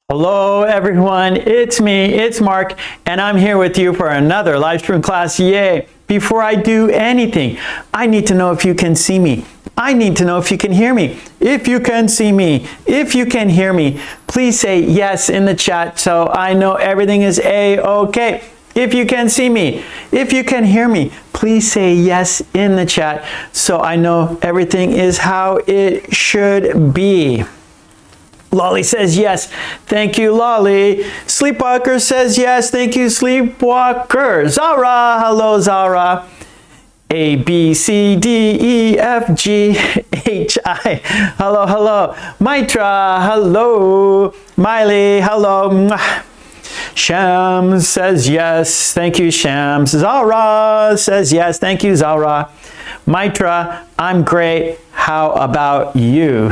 Hello everyone, it's me, it's Mark, and I'm here with you for another live stream class. Yay! Before I do anything, I need to know if you can see me. I need to know if you can hear me. If you can see me, if you can hear me, please say yes in the chat so I know everything is A-okay. If you can see me, if you can hear me, please say yes in the chat so I know everything is how it should be. Lolly says yes. Thank you, Lolly. Sleepwalker says yes. Thank you, Sleepwalker. Zara. Hello, Zara. A, B, C, D, E, F, G, H, I. Hello, hello. Maitra. Hello. Miley. Hello. Shams says yes. Thank you, Shams. Zara says yes. Thank you, Zara. Maitra, I'm great. How about you?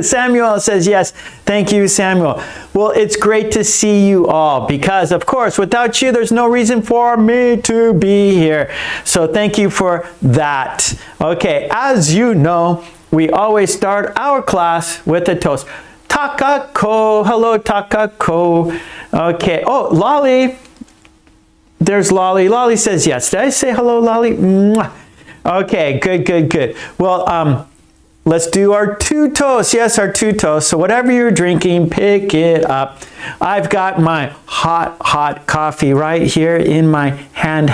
Samuel says yes. Thank you, Samuel. Well, it's great to see you all because, of course, without you, there's no reason for me to be here. So thank you for that. Okay, as you know, we always start our class with a toast. Takako. Hello, Takako. Okay. Oh, Lolly. There's Lolly. Lolly says yes. Did I say hello, Lolly? Mwah. Okay, good, good, good. Well, let's do our two toasts. Yes, our two toasts. So whatever you're drinking, pick it up. I've got my hot coffee right here in my hand.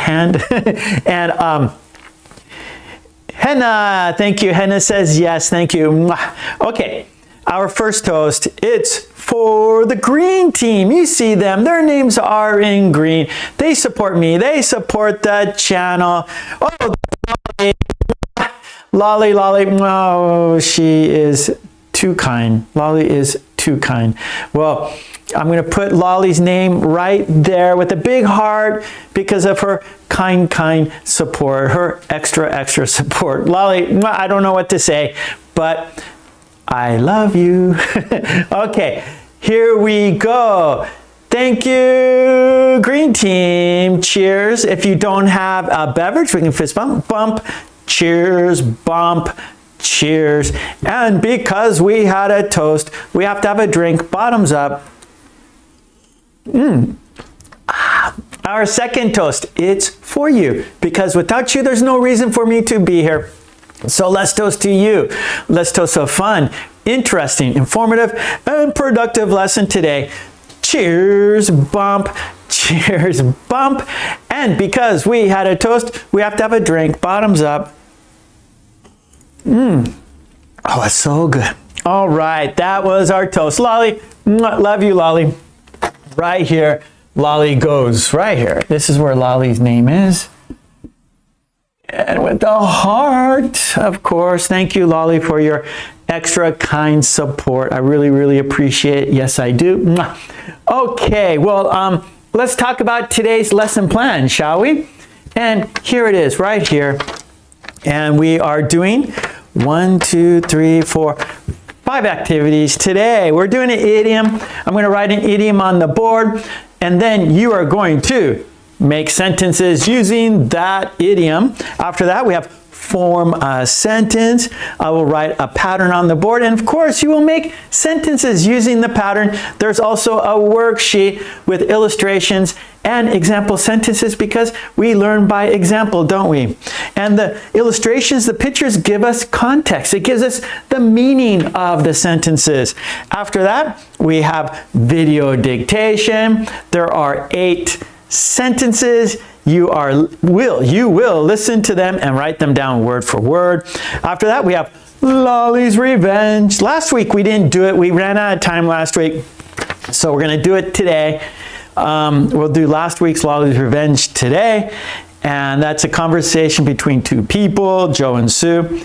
And Henna, thank you. Henna says yes, thank you. Okay, our first toast, it's for the green team. You see them, their names are in green. They support me, they support the channel. Oh, Lolly, Lolly, oh, she is too kind. Lolly is too kind. Well, I'm going to put Lolly's name right there with a big heart because of her kind support, her extra support. Lolly, I don't know what to say, but I love you. Okay, here we go. Thank you, green team. Cheers. If you don't have a beverage, we can fist bump. Cheers, bump, cheers. And because we had a toast, we have to have a drink. Bottoms up. Our second toast, it's for you. Because without you, there's no reason for me to be here. So let's toast to you. Let's toast a fun, interesting, informative, and productive lesson today. Cheers, bump, cheers, bump. And because we had a toast, we have to have a drink. Bottoms up. Oh, it's so good. All right, that was our toast. Lolly, love you, Lolly. Right here, Lolly goes. Right here. This is where Lolly's name is. And with the heart, of course. Thank you, Lolly, for your extra kind support. I really appreciate it. Yes, I do. Okay, well, let's talk about today's lesson plan, shall we? And here it is, right here. And we are doing 5 activities today. We're doing an idiom. I'm going to write an idiom on the board, and then you are going to make sentences using that idiom. After that, we have form a sentence. I will write a pattern on the board, and of course you will make sentences using the pattern. There's also a worksheet with illustrations and example sentences because we learn by example, don't we? And the illustrations, the pictures give us context. It gives us the meaning of the sentences. After that, we have video dictation. There are 8 sentences. You will listen to them and write them down word for word. After that, we have Lolly's Revenge. Last week we didn't do it. We ran out of time last week, so we're going to do it today. We'll do last week's Lolly's Revenge today, and that's a conversation between 2 people, Joe and Sue.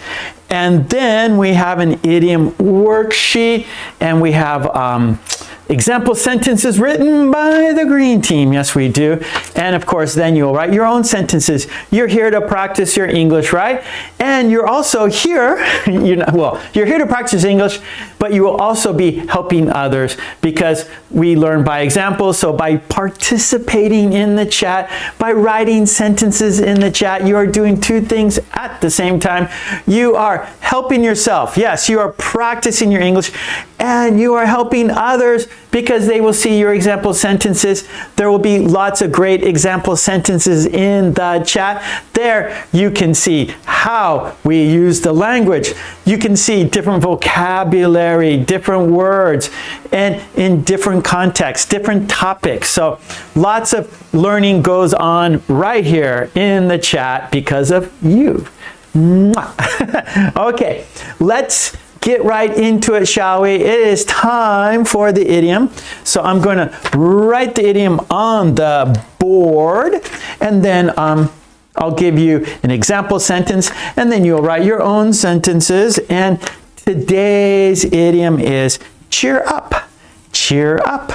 And then we have an idiom worksheet, and we have example sentences written by the green team. Yes, we do. And of course, then you'll write your own sentences. You're here to practice your English, right? And you're also here, you're here to practice English, but you will also be helping others because we learn by example. So by participating in the chat, by writing sentences in the chat, you are doing 2 things at the same time. You are helping yourself. Yes, you are practicing your English, and you are helping others because they will see your example sentences. There will be lots of great example sentences in the chat. There you can see how we use the language. You can see different vocabulary, different words, and in different contexts, different topics. So lots of learning goes on right here in the chat because of you. Okay, let's get right into it, shall we? It is time for the idiom. So I'm going to write the idiom on the board, and then I'll give you an example sentence, and then you'll write your own sentences. And today's idiom is cheer up. Cheer up.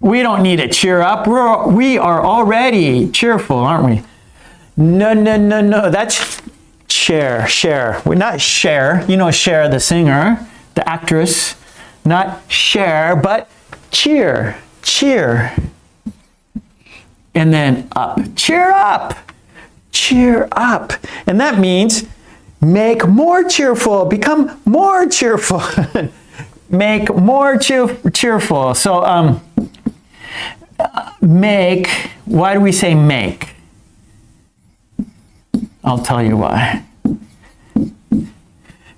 We don't need to cheer up. We are already cheerful, aren't we? No. That's Cher. We're not Cher. You know Cher, the singer, the actress. Not Cher, but cheer. Cheer. And then up. Cheer up. Cheer up. And that means make more cheerful. Become more cheerful. Make more cheerful. So make. Why do we say make? I'll tell you why.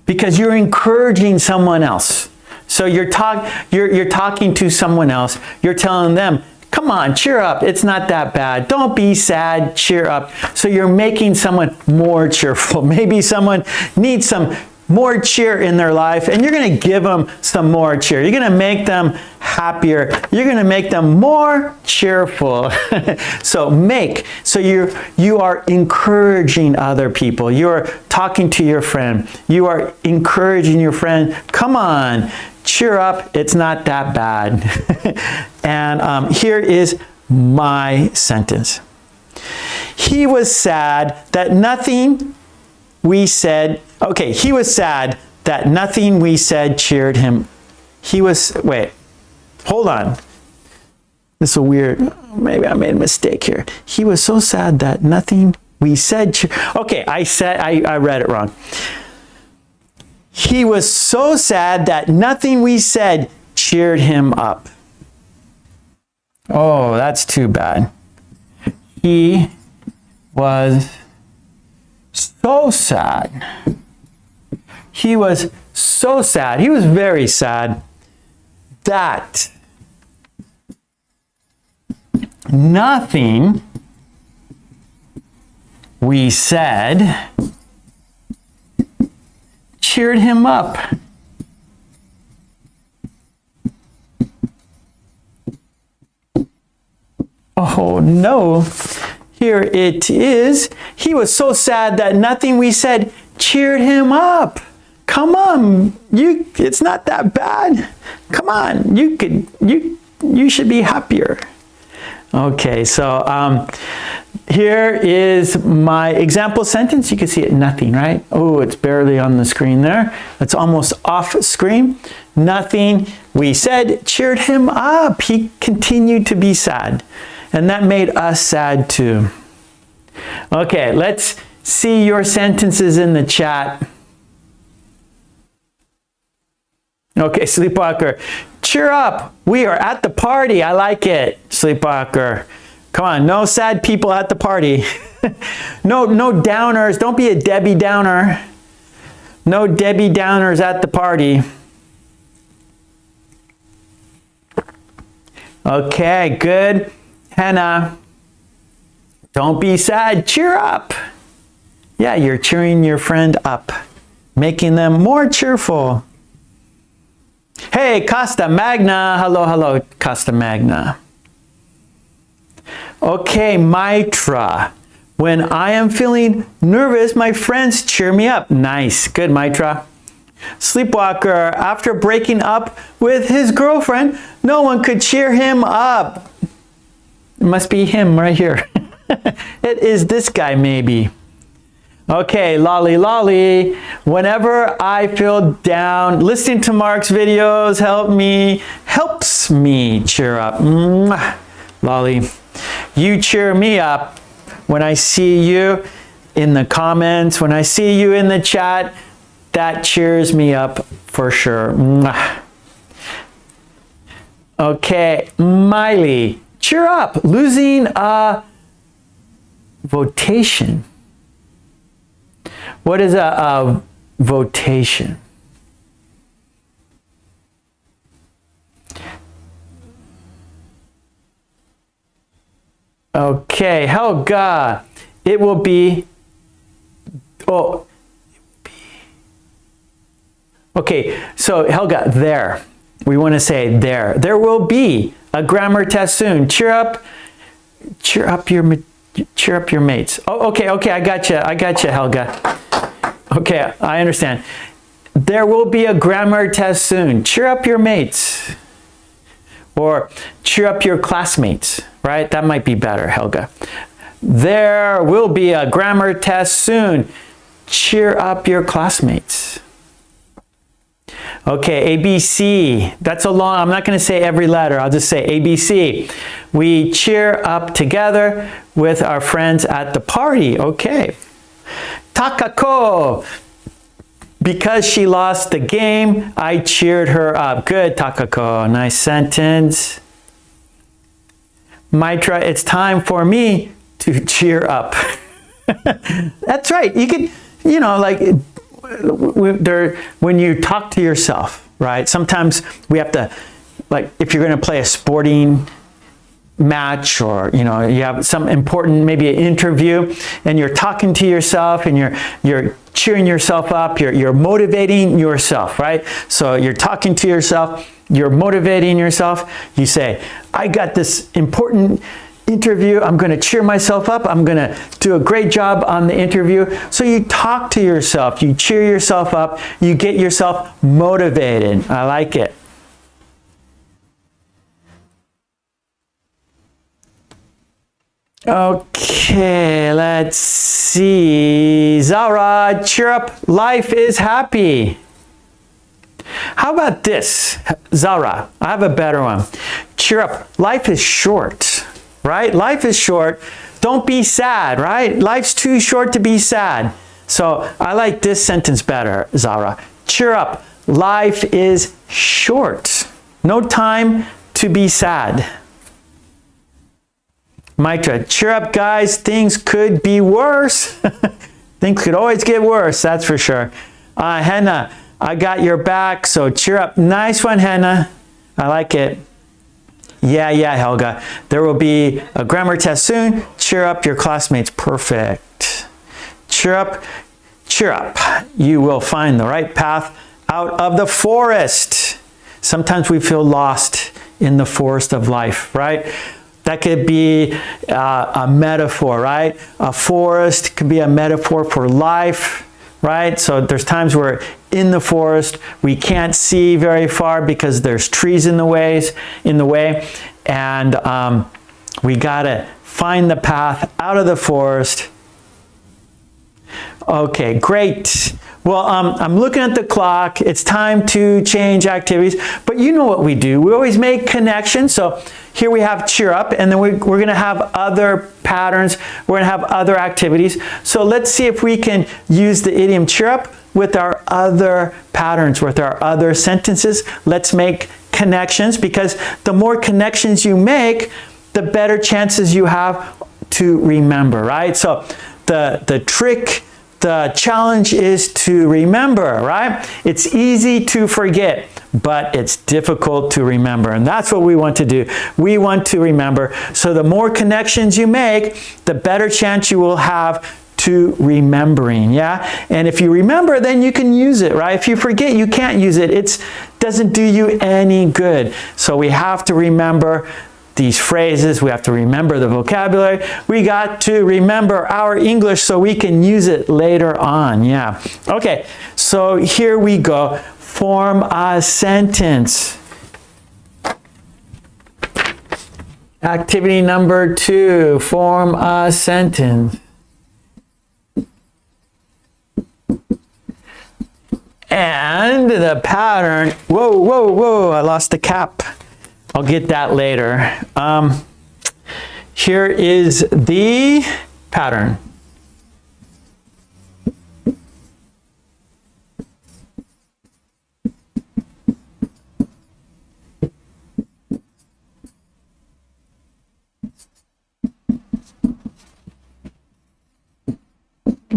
Because you're encouraging someone else. So you're talking to someone else. You're telling them, come on, cheer up. It's not that bad. Don't be sad. Cheer up. So you're making someone more cheerful. Maybe someone needs some more cheer in their life, and you're going to give them some more cheer. You're going to make them happier. You're going to make them more cheerful. So make. So you are encouraging other people. You're talking to your friend. You are encouraging your friend. Come on, cheer up. It's not that bad. And here is my sentence. He was sad that nothing we said. Okay, he was sad that nothing we said cheered him. Wait, hold on. This is weird. Maybe I made a mistake here. He was so sad that nothing we said okay, I read it wrong. He was so sad that nothing we said cheered him up. Oh, that's too bad. He was so sad. He was so sad. He was very sad that nothing we said cheered him up. Oh no. Here it is. He was so sad that nothing we said cheered him up. Come on, it's not that bad. Come on, you should be happier. Okay, so here is my example sentence. You can see it, nothing, right? Oh, it's barely on the screen there. It's almost off screen. Nothing we said cheered him up. He continued to be sad. And that made us sad too. Okay, let's see your sentences in the chat. Okay, Sleepwalker. Cheer up. We are at the party. I like it, Sleepwalker. Come on, no sad people at the party. No downers. Don't be a Debbie Downer. No Debbie Downers at the party. Okay, good. Hannah, don't be sad. Cheer up. Yeah, you're cheering your friend up, making them more cheerful. Hey, Costa Magna. Hello, Costa Magna. Okay, Mitra. When I am feeling nervous, my friends cheer me up. Nice. Good, Mitra. Sleepwalker. After breaking up with his girlfriend, no one could cheer him up. It must be him right here. It is this guy, maybe. Okay, Lolly. Whenever I feel down, listening to Mark's videos helps me cheer up. Mwah. Lolly, you cheer me up when I see you in the comments, when I see you in the chat. That cheers me up for sure. Mwah. Okay, Miley, cheer up, losing a votation. What is a votation? Okay, Helga, it will be, oh, okay, so Helga, there. We want to say there. There will be a grammar test soon. Cheer up your mates. Oh, okay, I got you, Helga. Okay, I understand. There will be a grammar test soon. Cheer up your mates. Or cheer up your classmates, right? That might be better, Helga. There will be a grammar test soon. Cheer up your classmates. Okay, ABC. That's a long, I'm not going to say every letter. I'll just say ABC. We cheer up together with our friends at the party. Okay. Takako. Because she lost the game, I cheered her up. Good, Takako. Nice sentence. Maitra, it's time for me to cheer up. That's right. You could, you know, like, when you talk to yourself, right? Sometimes we have to, like, if you're going to play a sporting match, or you know, you have some important, maybe an interview, and you're talking to yourself and you're cheering yourself up, you're motivating yourself, right? So you're talking to yourself, you're motivating yourself. You say, I got this important interview, I'm going to cheer myself up, I'm going to do a great job on the interview. So you talk to yourself, you cheer yourself up, you get yourself motivated. I like it. Okay, let's see. Zara, cheer up, life is happy. How about this, Zara? I have a better one. Cheer up, life is short, right? Life is short. Don't be sad, right? Life's too short to be sad. So I like this sentence better, Zara. Cheer up, life is short. No time to be sad. Maitra, cheer up, guys. Things could be worse. Things could always get worse, that's for sure. Henna, I got your back, so cheer up. Nice one, Henna. I like it. Yeah, Helga. There will be a grammar test soon. Cheer up your classmates. Perfect. Cheer up. You will find the right path out of the forest. Sometimes we feel lost in the forest of life, right? That could be a metaphor, right? A forest could be a metaphor for life, right? So there's times we're in the forest, we can't see very far because there's trees in the way, and we gotta find the path out of the forest. Okay, great. Well, I'm looking at the clock. It's time to change activities, but you know what we do. We always make connections. So here we have cheer up, and then we're going to have other patterns. We're going to have other activities. So let's see if we can use the idiom cheer up with our other patterns, with our other sentences. Let's make connections, because the more connections you make, the better chances you have to remember, right? So the trick, the challenge is to remember, right? It's easy to forget, but it's difficult to remember. And that's what we want to do. We want to remember. So the more connections you make, the better chance you will have to remembering, yeah? And if you remember, then you can use it, right? If you forget, you can't use it. It doesn't do you any good. So we have to remember these phrases. We have to remember the vocabulary. We got to remember our English so we can use it later on, yeah. Okay, so here we go. Form a sentence. Activity number 2, form a sentence. And the pattern, whoa, I lost the cap. I'll get that later. Here is the pattern.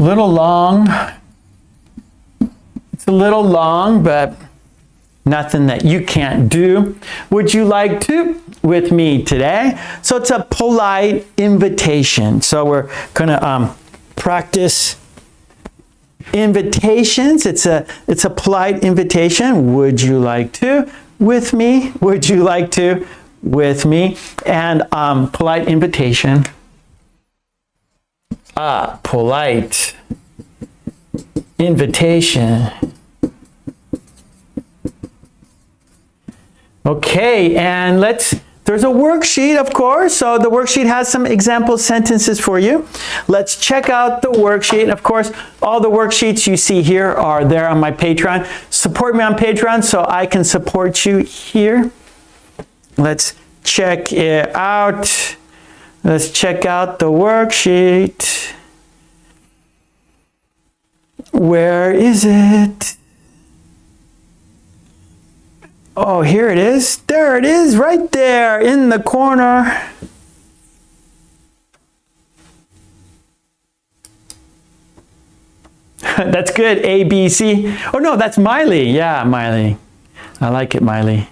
little long. It's a little long, but nothing that you can't do. Would you like to with me today? So it's a polite invitation. So we're going to practice invitations. It's a polite invitation. Would you like to with me? Would you like to with me? And polite invitation. Polite invitation. Okay, and there's a worksheet, of course. So the worksheet has some example sentences for you. Let's check out the worksheet. Of course, all the worksheets you see here are there on my Patreon. Support me on Patreon so I can support you here. Let's check it out. Let's check out the worksheet. Where is it? Oh, here it is. There it is, right there in the corner. That's good, A, B, C. Oh no, that's Miley. Yeah, Miley. I like it, Miley.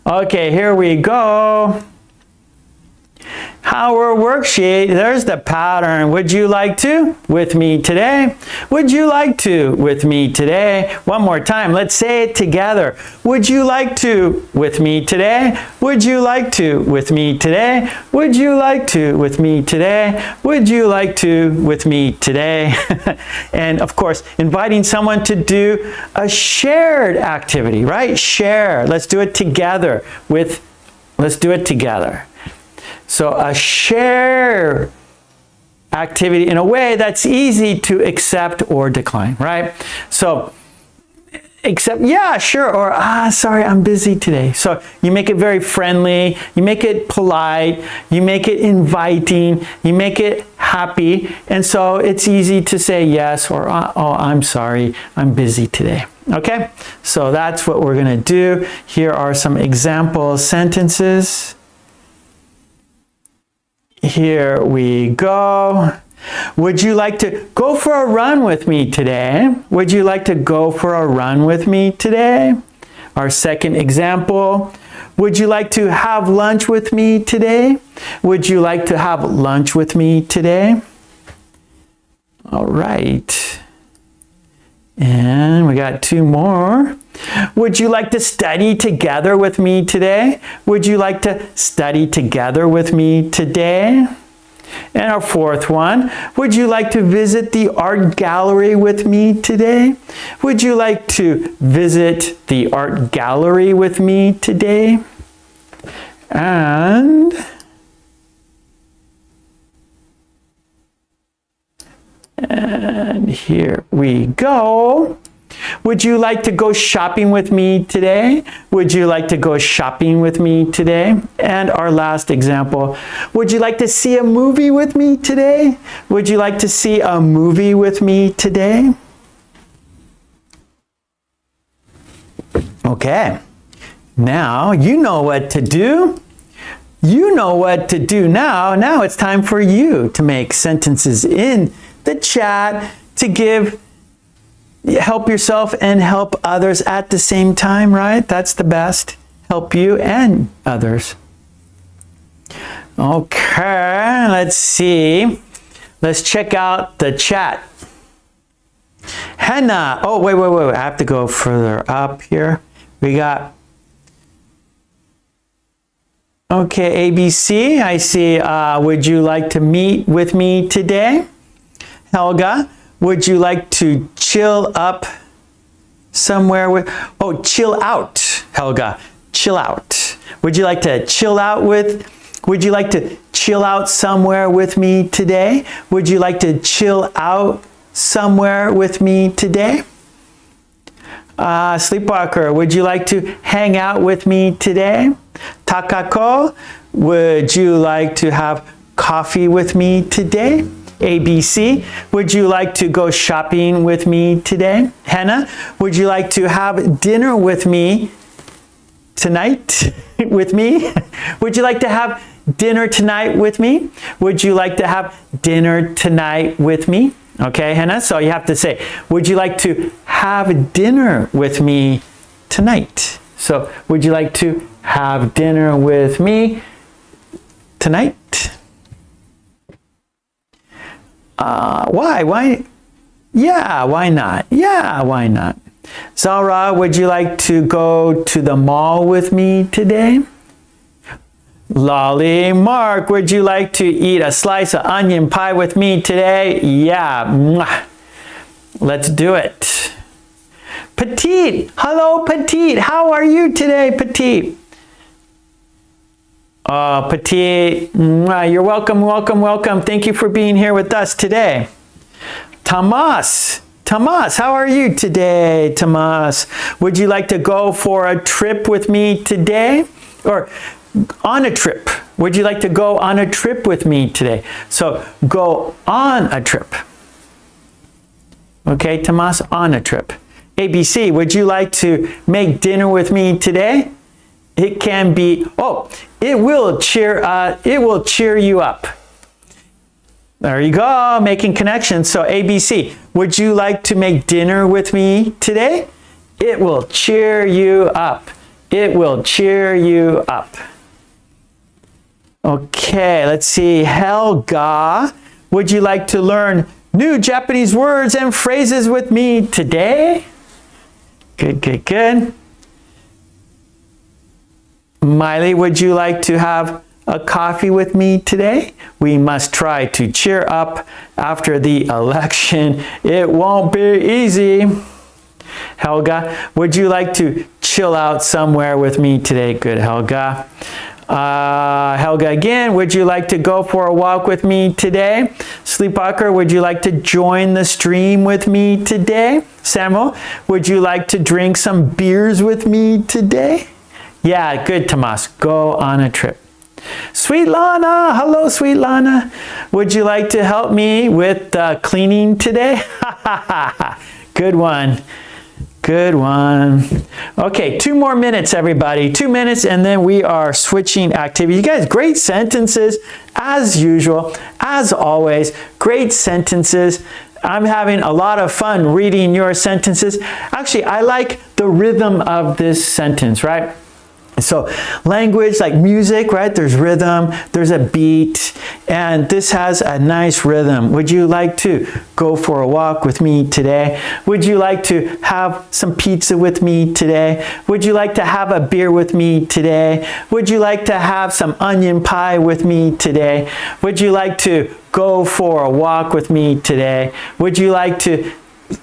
Okay, here we go. Our worksheet, there's the pattern. Would you like to with me today? Would you like to with me today? One more time, let's say it together. Would you like to with me today? Would you like to with me today? Would you like to with me today? Would you like to with me today? And of course, inviting someone to do a shared activity, right? Share. Let's do it together let's do it together. So a share activity in a way that's easy to accept or decline, right? So accept, yeah, sure, or sorry, I'm busy today. So you make it very friendly, you make it polite, you make it inviting, you make it happy, and so it's easy to say yes or oh, I'm sorry, I'm busy today. Okay, so that's what we're gonna do. Here are some example sentences. Here we go. Would you like to go for a run with me today? Would you like to go for a run with me today? Our second example. Would you like to have lunch with me today? Would you like to have lunch with me today? All right. And we got two more. Would you like to study together with me today? Would you like to study together with me today? And our fourth one, would you like to visit the art gallery with me today? Would you like to visit the art gallery with me today? And here we go. Would you like to go shopping with me today? Would you like to go shopping with me today? And our last example, would you like to see a movie with me today? Would you like to see a movie with me today? Okay, now you know what to do. You know what to do now. Now it's time for you to make sentences in the chat to help yourself and help others at the same time, right? That's the best. Help you and others. Okay, let's see. Let's check out the chat. Hannah. Oh, wait. I have to go further up here. We got, okay, ABC. I see, would you like to meet with me today? Helga, would you like to chill up somewhere with, oh, chill out, Helga, chill out. Would you like to chill out somewhere with me today? Would you like to chill out somewhere with me today? Sleepwalker, would you like to hang out with me today? Takako, would you like to have coffee with me today? ABC, would you like to go shopping with me today? Hannah, would you like to have dinner with me tonight with me? Would you like to have dinner tonight with me? Would you like to have dinner tonight with me? Okay, and so you have to say, would you like to have dinner with me tonight? So, would you like to have dinner with me tonight? Why? Why? Yeah, why not? Yeah, why not? Zara, would you like to go to the mall with me today? Lolly, Mark, would you like to eat a slice of onion pie with me today? Yeah, mwah. Let's do it. Petite, hello Petite, how are you today, Petite? Oh, Petite, mwah. You're welcome, welcome, welcome. Thank you for being here with us today. Tomas, Tomas, how are you today, Tomas? Would you like to go for a trip with me today? Or on a trip. Would you like to go on a trip with me today? So go on a trip. Okay, Tomas, on a trip. ABC, would you like to make dinner with me today? It can be, it will cheer you up. There you go, making connections. So ABC, would you like to make dinner with me today? It will cheer you up. It will cheer you up. Okay, let's see. Helga, would you like to learn new Japanese words and phrases with me today? Good, good, good. Miley, would you like to have a coffee with me today? We must try to cheer up after the election. It won't be easy. Helga, would you like to chill out somewhere with me today? Good, Helga. Helga again, would you like to go for a walk with me today? Sleepwalker, would you like to join the stream with me today? Samuel, would you like to drink some beers with me today? Yeah, good, Tomas. Go on a trip. Sweet Lana, hello, Sweet Lana. Would you like to help me with cleaning today? Good one. Good one. Okay, 2 more minutes, everybody. 2 minutes, and then we are switching activities. You guys, great sentences, as usual, as always. Great sentences. I'm having a lot of fun reading your sentences. Actually, I like the rhythm of this sentence, right? So language, like music, right? There's rhythm, there's a beat, and this has a nice rhythm. Would you like to go for a walk with me today? Would you like to have some pizza with me today? Would you like to have a beer with me today? Would you like to have some onion pie with me today? Would you like to go for a walk with me today? Would you like to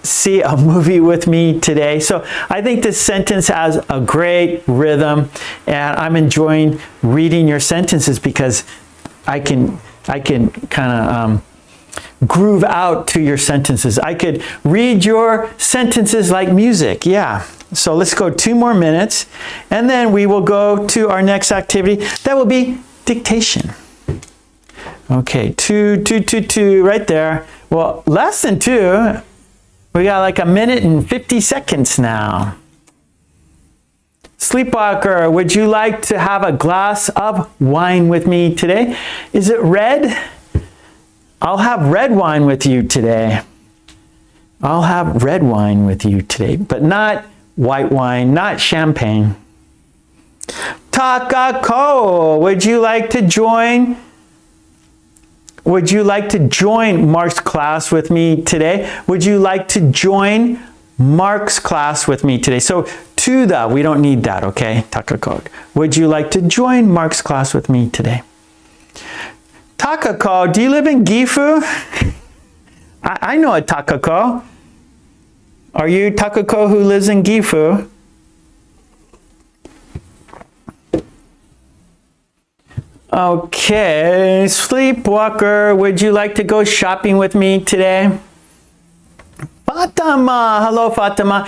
see a movie with me today? So I think this sentence has a great rhythm, and I'm enjoying reading your sentences because I can kind of groove out to your sentences. I could read your sentences like music. Yeah. So let's go 2 more minutes, and then we will go to our next activity. That will be dictation. Okay, 2 right there. Well, less than 2. We got like 1 minute and 50 seconds now. Sleepwalker, would you like to have a glass of wine with me today? Is it red? I'll have red wine with you today. I'll have red wine with you today, but not white wine, not champagne. Takako, would you like to join Mark's class with me today? Would you like to join Mark's class with me today? So to the, we don't need that, okay? Takako. Would you like to join Mark's class with me today? Takako, do you live in Gifu? I know a Takako. Are you Takako who lives in Gifu? Okay, Sleepwalker, would you like to go shopping with me today? Fatima, hello Fatima.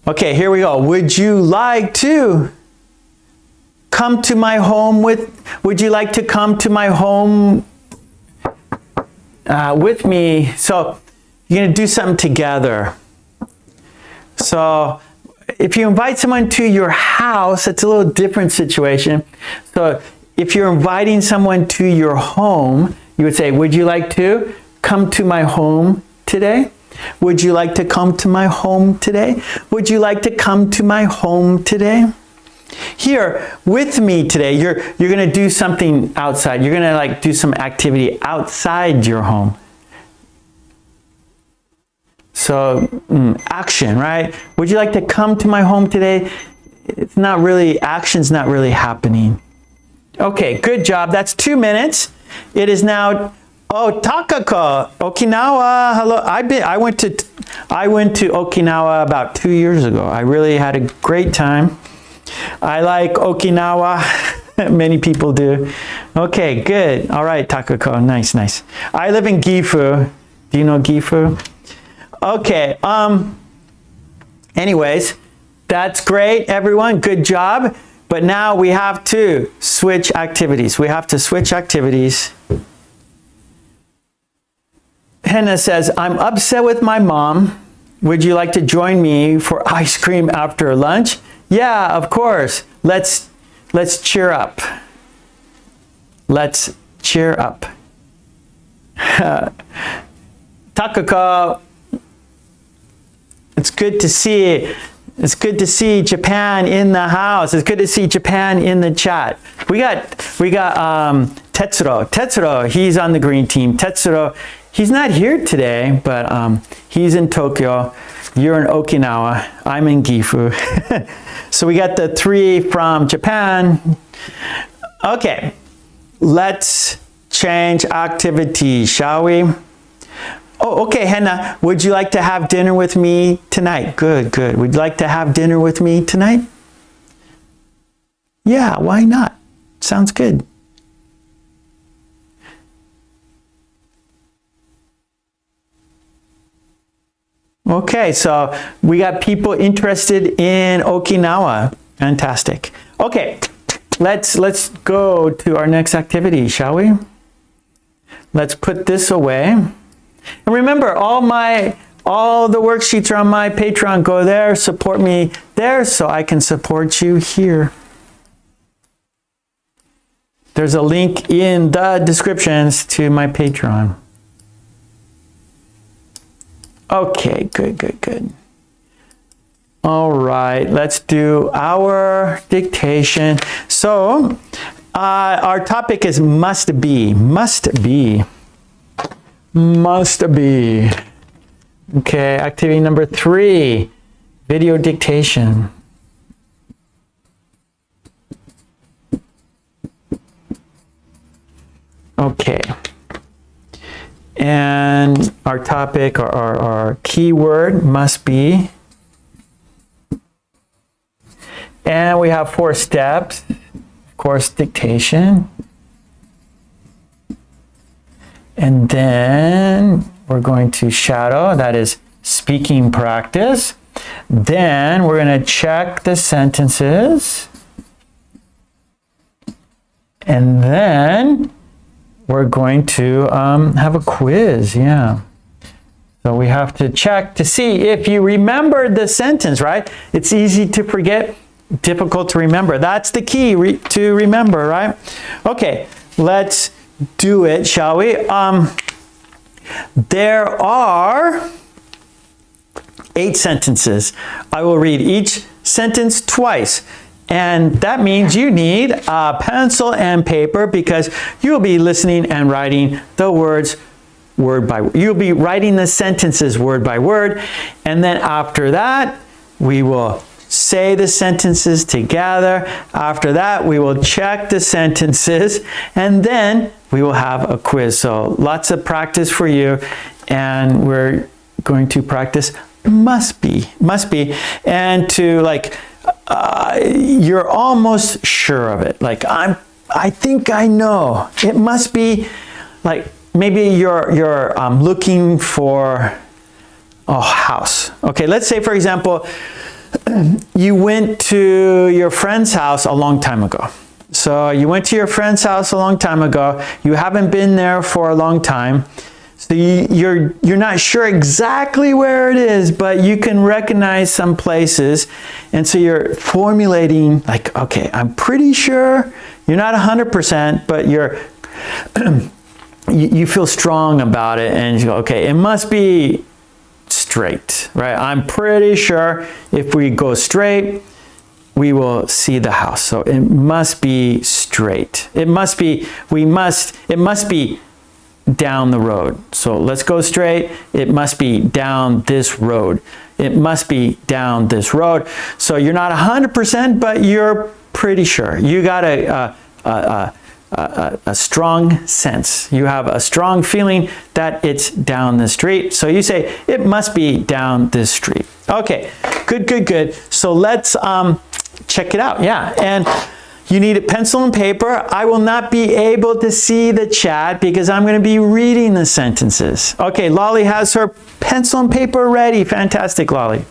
Okay, here we go. Would you like to come to my home would you like to come to my home with me? So you're gonna do something together. So if you invite someone to your house, it's a little different situation. So if you're inviting someone to your home, you would say, would you like to come to my home today? Would you like to come to my home today? Would you like to come to my home today? Here, with me today, you're going to do something outside. You're going to like do some activity outside your home. So, action, right? Would you like to come to my home today? It's not really, action's not really happening. Okay, good job. That's 2 minutes. It is now, oh, Takako, Okinawa. Hello. I went to Okinawa about 2 years ago. I really had a great time. I like Okinawa. Many people do. Okay, good. All right, Takako. Nice, nice. I live in Gifu. Do you know Gifu? Okay. Anyways, that's great, everyone. Good job. But now we have to switch activities. We have to switch activities. Henna says, I'm upset with my mom. Would you like to join me for ice cream after lunch? Yeah, of course. Let's cheer up. Let's cheer up. Takako, it's good to see. It's good to see Japan in the house. It's good to see Japan in the chat. We got Tetsuro. Tetsuro, he's on the green team. Tetsuro, he's not here today, but he's in Tokyo. You're in Okinawa. I'm in Gifu. So we got the 3 from Japan. Okay, let's change activity, shall we? Oh, okay, Henna, would you like to have dinner with me tonight? Good, good. Would you like to have dinner with me tonight? Yeah, why not? Sounds good. Okay, so we got people interested in Okinawa. Fantastic. Okay, let's go to our next activity, shall we? Let's put this away. And remember, all the worksheets are on my Patreon. Go there, support me there so I can support you here. There's a link in the descriptions to my Patreon. Okay, good, good, good. All right, let's do our dictation. So, our topic is must be, must be. Must be. Okay, activity number 3, video dictation. Okay. And our topic, our keyword must be. And we have 4 steps. Of course, dictation. And then we're going to shadow, that is speaking practice. Then we're going to check the sentences. And then we're going to have a quiz, yeah. So we have to check to see if you remembered the sentence, right? It's easy to forget, difficult to remember. That's the key to remember, right? Okay, let's do it, shall we? There are 8 sentences. I will read each sentence twice. And that means you need a pencil and paper because you'll be listening and writing the words word by word. You'll be writing the sentences word by word. And then after that, we will say the sentences together. After that, we will check the sentences. And then we will have a quiz. So lots of practice for you. And we're going to practice must be. And to like, you're almost sure of it. Like I think I know. It must be like maybe you're looking for a house. Okay, let's say for example, you went to your friend's house a long time ago. So you went to your friend's house a long time ago. You haven't been there for a long time. So you're not sure exactly where it is, but you can recognize some places. And so you're formulating like, okay, I'm pretty sure. You're not 100%, but you're you feel strong about it, and you go, okay, it must be straight, right? I'm pretty sure if we go straight, we will see the house. So it must be straight. It must be, it must be down the road. So let's go straight. It must be down this road. It must be down this road. So you're not 100%, but you're pretty sure. You got a strong sense. You have a strong feeling that it's down the street. So you say, it must be down this street. Okay, good, good, good. So let's check it out. Yeah, and you need a pencil and paper. I will not be able to see the chat because I'm going to be reading the sentences. Okay, Lolly has her pencil and paper ready. Fantastic, Lolly.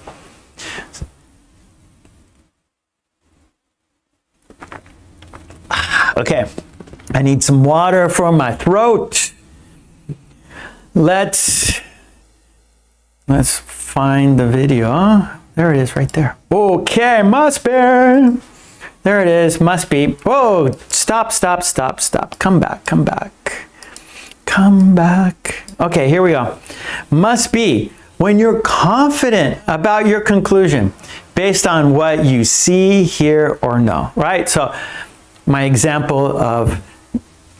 Okay, I need some water for my throat. Let's find the video. There it is right there. Okay, must be. There it is, must be. Whoa, stop, stop, stop, stop. Come back, come back. Come back. Okay, here we go. Must be when you're confident about your conclusion based on what you see, hear, or know, right? So my example of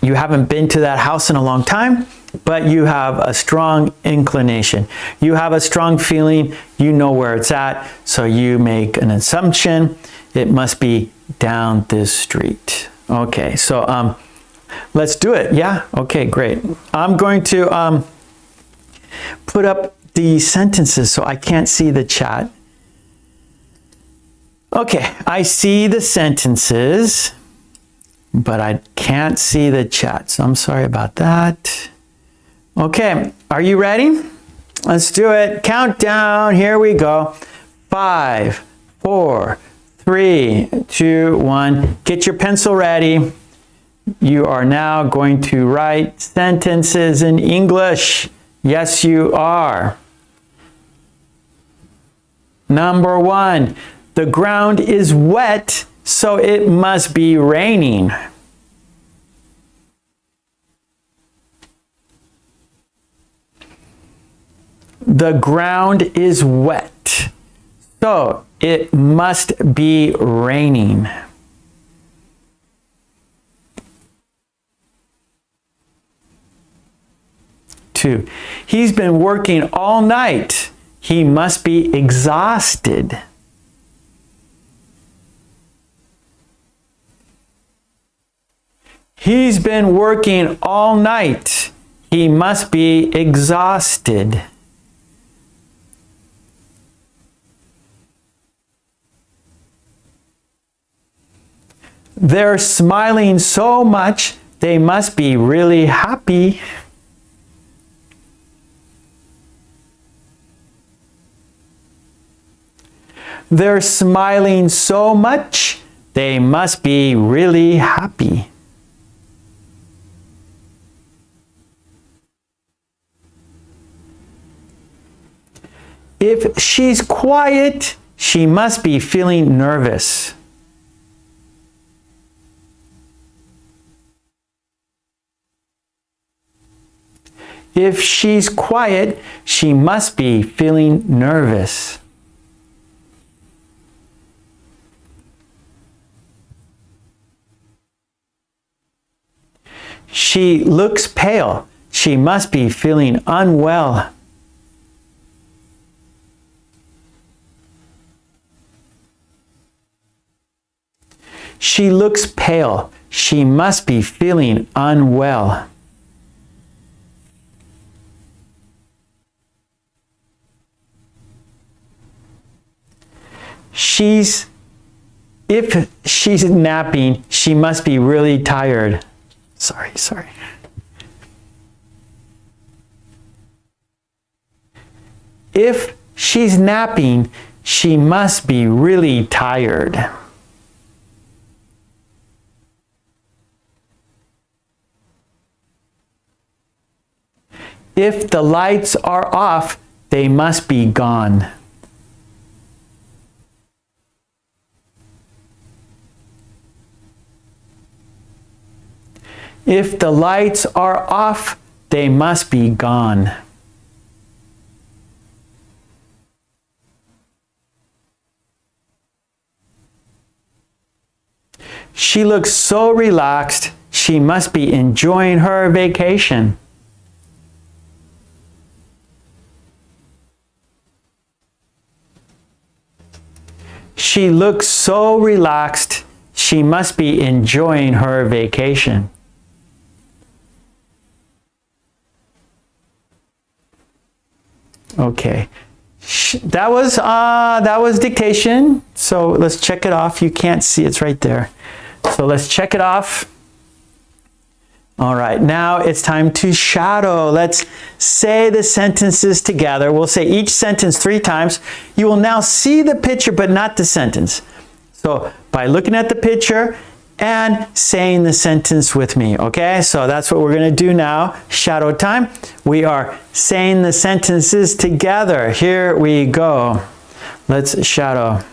you haven't been to that house in a long time, but you have a strong inclination. You have a strong feeling, you know where it's at, so you make an assumption. It must be down this street. Okay, so let's do it. Yeah, okay, great. I'm going to put up the sentences so I can't see the chat. Okay, I see the sentences, but I can't see the chat, so I'm sorry about that. Okay, are you ready? Let's do it. Countdown, here we go. 5, 4, 3, 2, 1. Get your pencil ready. You are now going to write sentences in English. Yes, you are. Number 1, the ground is wet, so it must be raining. The ground is wet, so it must be raining. Two, he's been working all night. He must be exhausted. He's been working all night. He must be exhausted. They're smiling so much, they must be really happy. They're smiling so much, they must be really happy. If she's quiet, she must be feeling nervous. If she's quiet, she must be feeling nervous. She looks pale. She must be feeling unwell. She looks pale. She must be feeling unwell. If she's napping, she must be really tired. Sorry. If she's napping, she must be really tired. If the lights are off, they must be gone. If the lights are off, they must be gone. She looks so relaxed. She must be enjoying her vacation. She looks so relaxed. She must be enjoying her vacation. Okay, that was dictation. So let's check it off. You can't see, it's right there. So let's check it off. All right, now it's time to shadow. Let's say the sentences together. We'll say each sentence 3 times. You will now see the picture, but not the sentence. So by looking at the picture and saying the sentence with me, okay? So that's what we're gonna do now, shadow time. We are saying the sentences together. Here we go. Let's shadow.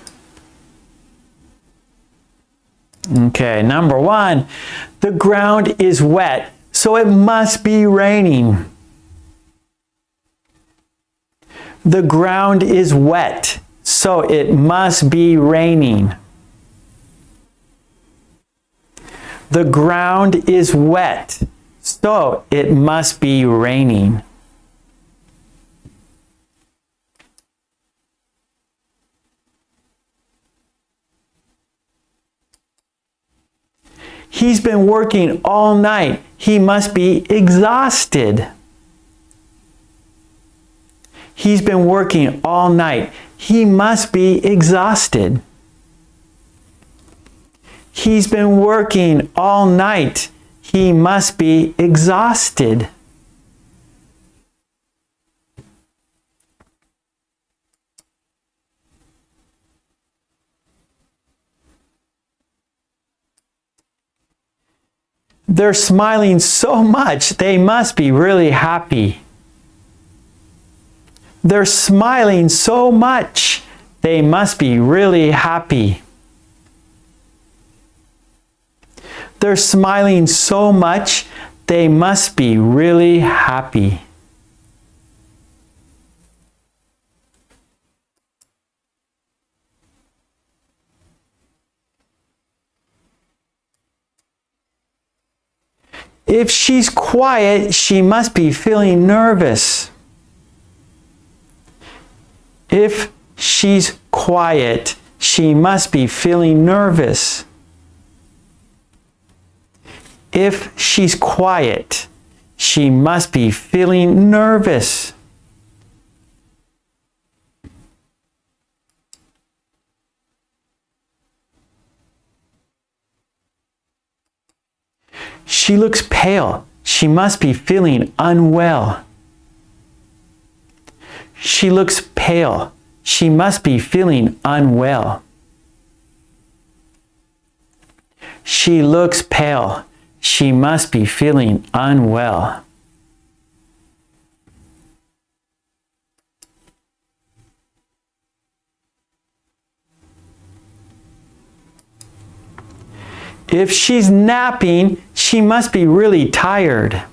Okay, number 1, the ground is wet, so it must be raining. The ground is wet, so it must be raining. The ground is wet, so it must be raining. He's been working all night. He must be exhausted. He's been working all night. He must be exhausted. He's been working all night. He must be exhausted. They're smiling so much, they must be really happy. They're smiling so much, they must be really happy. They're smiling so much, they must be really happy. If she's quiet, she must be feeling nervous. If she's quiet, she must be feeling nervous. If she's quiet, she must be feeling nervous. She looks pale. She must be feeling unwell. She looks pale. She must be feeling unwell. She looks pale. She must be feeling unwell. If she's napping, she must be really tired.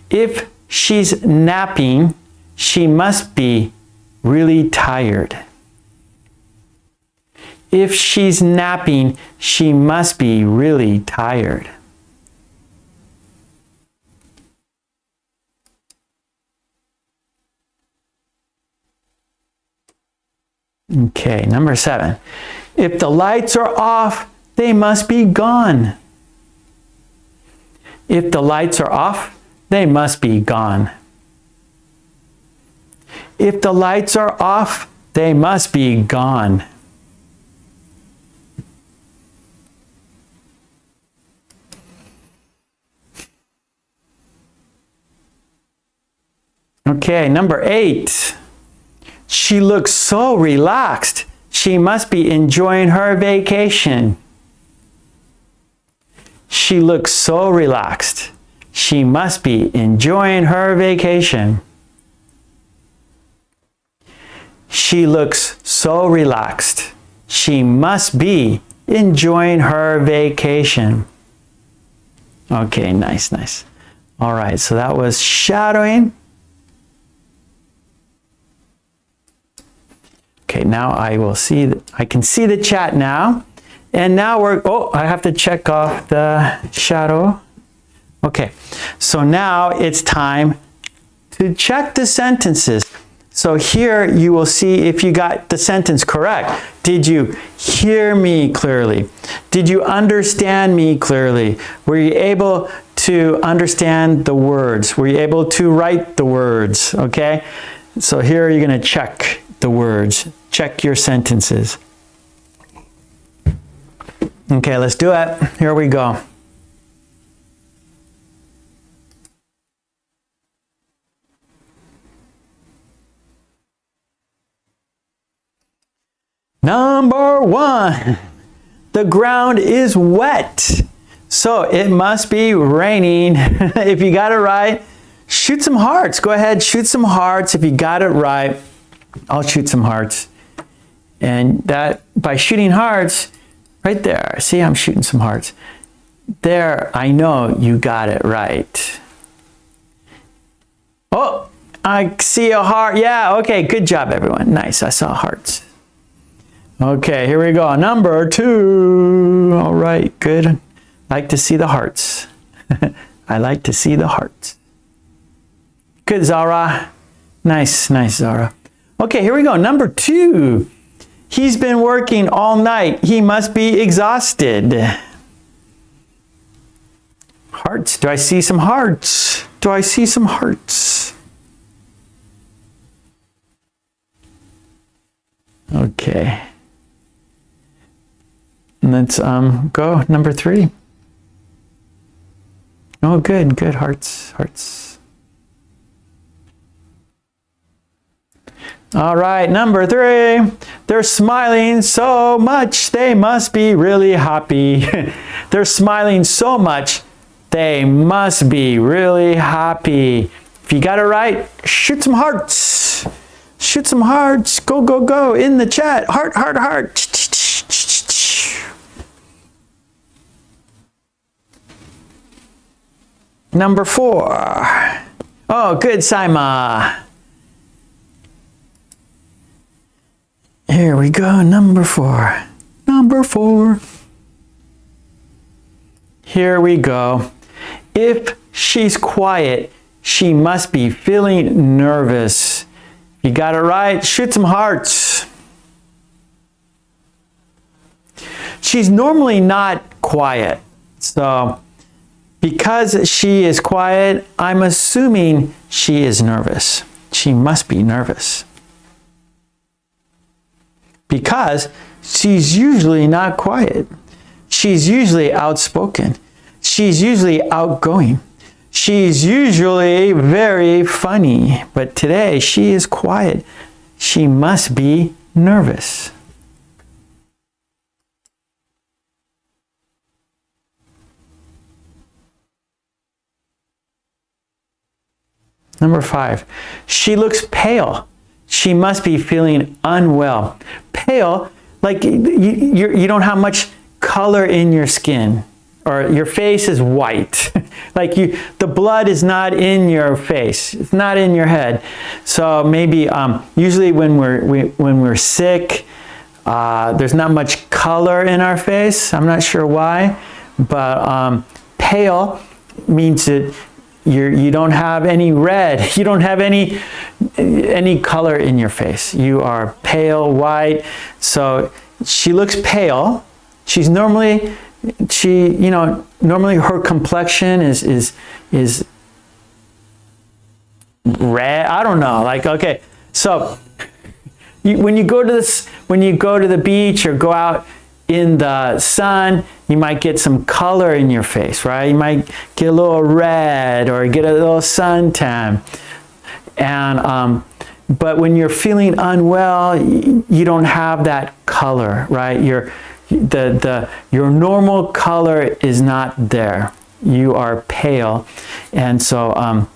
If she's napping, she must be really tired. If she's napping, she must be really tired. Okay, number 7. If the lights are off, they must be gone. If the lights are off, they must be gone. If the lights are off, they must be gone. Okay, number 8. She looks so relaxed. She must be enjoying her vacation. She looks so relaxed. She must be enjoying her vacation. She looks so relaxed. She must be enjoying her vacation. Okay, nice, nice. All right, so that was shadowing. Okay, now I can see the chat now. And now I have to check off the shadow. Okay, so now it's time to check the sentences. So here you will see if you got the sentence correct. Did you hear me clearly? Did you understand me clearly? Were you able to understand the words? Were you able to write the words? Okay, so here you're going to check the words. Check your sentences. Okay, let's do it. Here we go. Number 1, the ground is wet, so it must be raining. If you got it right, shoot some hearts. Go ahead, shoot some hearts. If you got it right, I'll shoot some hearts. And that, by shooting hearts, right there, see, I'm shooting some hearts. There, I know you got it right. Oh, I see a heart. Yeah, okay, good job, everyone. Nice, I saw hearts. Okay, here we go. Number 2. All right, good. Like to see the hearts. I like to see the hearts. Good, Zara. Nice, nice, Zara. Okay, here we go. Number 2. He's been working all night. He must be exhausted. Hearts. Do I see some hearts? Do I see some hearts? Okay. Let's go number 3. Oh, good, good, hearts, hearts. All right, number 3. They're smiling so much, they must be really happy. They're smiling so much, they must be really happy. If you got it right, shoot some hearts. Shoot some hearts. Go, go, go in the chat. Heart, heart, heart. Number 4. Oh, good, Saima. Here we go, number 4. Number 4. Here we go. If she's quiet, she must be feeling nervous. You got it right, shoot some hearts. She's normally not quiet, so because she is quiet, I'm assuming she is nervous. She must be nervous. Because she's usually not quiet. She's usually outspoken. She's usually outgoing. She's usually very funny. But today she is quiet. She must be nervous. Number 5, she looks pale. She must be feeling unwell. Pale, like you don't have much color in your skin, or your face is white. Like the blood is not in your face. It's not in your head. So maybe usually when we're sick, there's not much color in our face. I'm not sure why, but pale means that you don't have any red. You don't have any color in your face. You are pale, white. So she looks pale. She's normally her complexion is red. I don't know. Like, okay, so when you go to the beach or go out in the sun, you might get some color in your face, right? You might get a little red or get a little suntan. And but when you're feeling unwell, you don't have that color, right? Your normal color is not there. you are pale. And so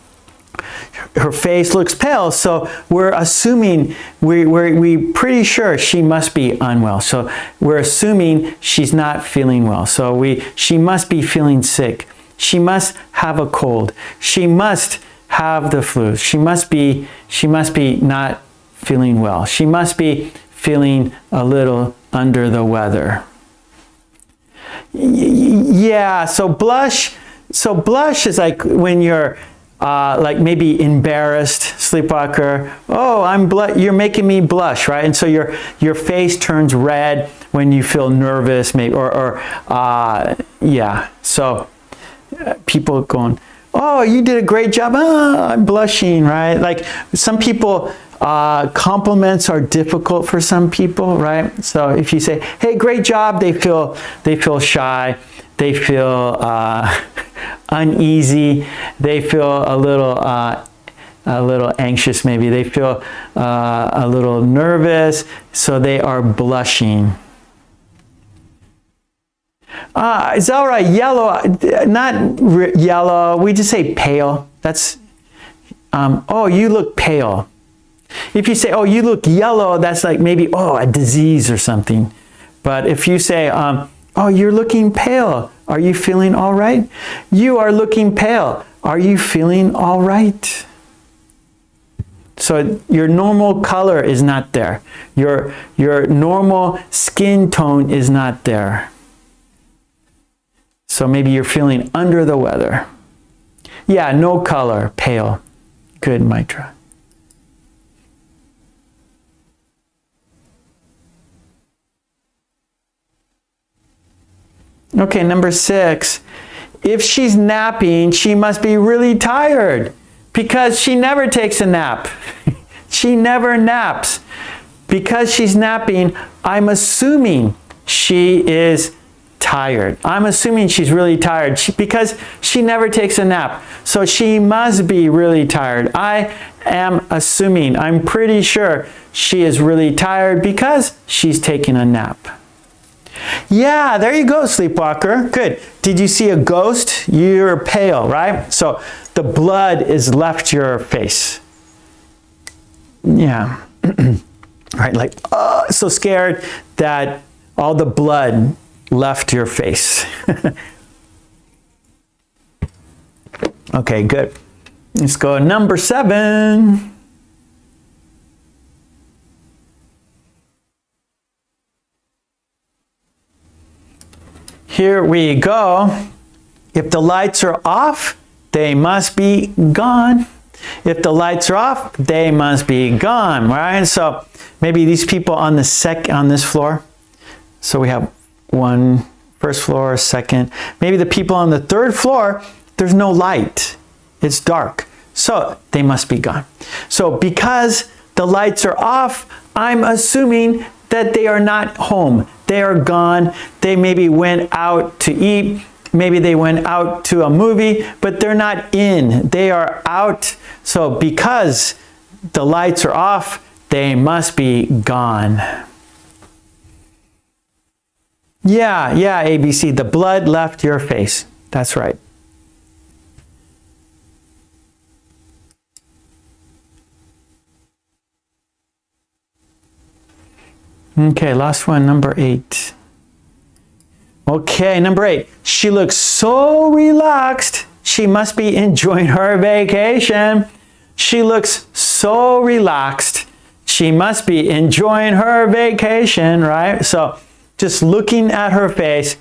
her face looks pale, so we're assuming, we're pretty sure she must be unwell. So we're assuming she's not feeling well. So she must be feeling sick. She must have a cold. She must have the flu. She must be not feeling well. She must be feeling a little under the weather. Yeah, so blush is like when you're like maybe embarrassed, sleepwalker. Oh, you're making me blush, right? And so your face turns red when you feel nervous, maybe, yeah. So people going, oh, you did a great job. Oh, I'm blushing, right? Like some people, compliments are difficult for some people, right? So if you say, hey, great job, they feel shy. They feel uneasy. They feel a little anxious, maybe. They feel a little nervous, so they are blushing. Zara, yellow, not yellow. We just say pale. That's, oh, you look pale. If you say, oh, you look yellow, that's like maybe, oh, a disease or something. But if you say, oh, you're looking pale. Are you feeling all right? You are looking pale. Are you feeling all right? So your normal color is not there. Your normal skin tone is not there. So maybe you're feeling under the weather. Yeah, no color, pale. Good, Maitra. Okay, number 6. If she's napping, she must be really tired because she never takes a nap. She never naps. Because she's napping, I'm assuming she is tired. I'm assuming she's really tired because she never takes a nap. So she must be really tired. I am assuming, I'm pretty sure she is really tired because she's taking a nap. Yeah, there you go, sleepwalker. Good. Did you see a ghost? You're pale, right? So the blood is left your face. Yeah. Right, like, so scared that all the blood left your face. Okay, good. Let's go number 7. Here we go. If the lights are off, they must be gone. If the lights are off, they must be gone, right? So maybe these people on this floor. So we have first floor, second. Maybe the people on the 3rd floor, there's no light. It's dark. So they must be gone. So because the lights are off, I'm assuming that they are not home. They are gone. They maybe went out to eat. Maybe they went out to a movie, but they're not in. They are out. So because the lights are off, they must be gone. Yeah, ABC. The blood left your face. That's right. Okay, last one, number 8. Okay, number 8. She looks so relaxed. She must be enjoying her vacation. She looks so relaxed. She must be enjoying her vacation, right? So just looking at her face,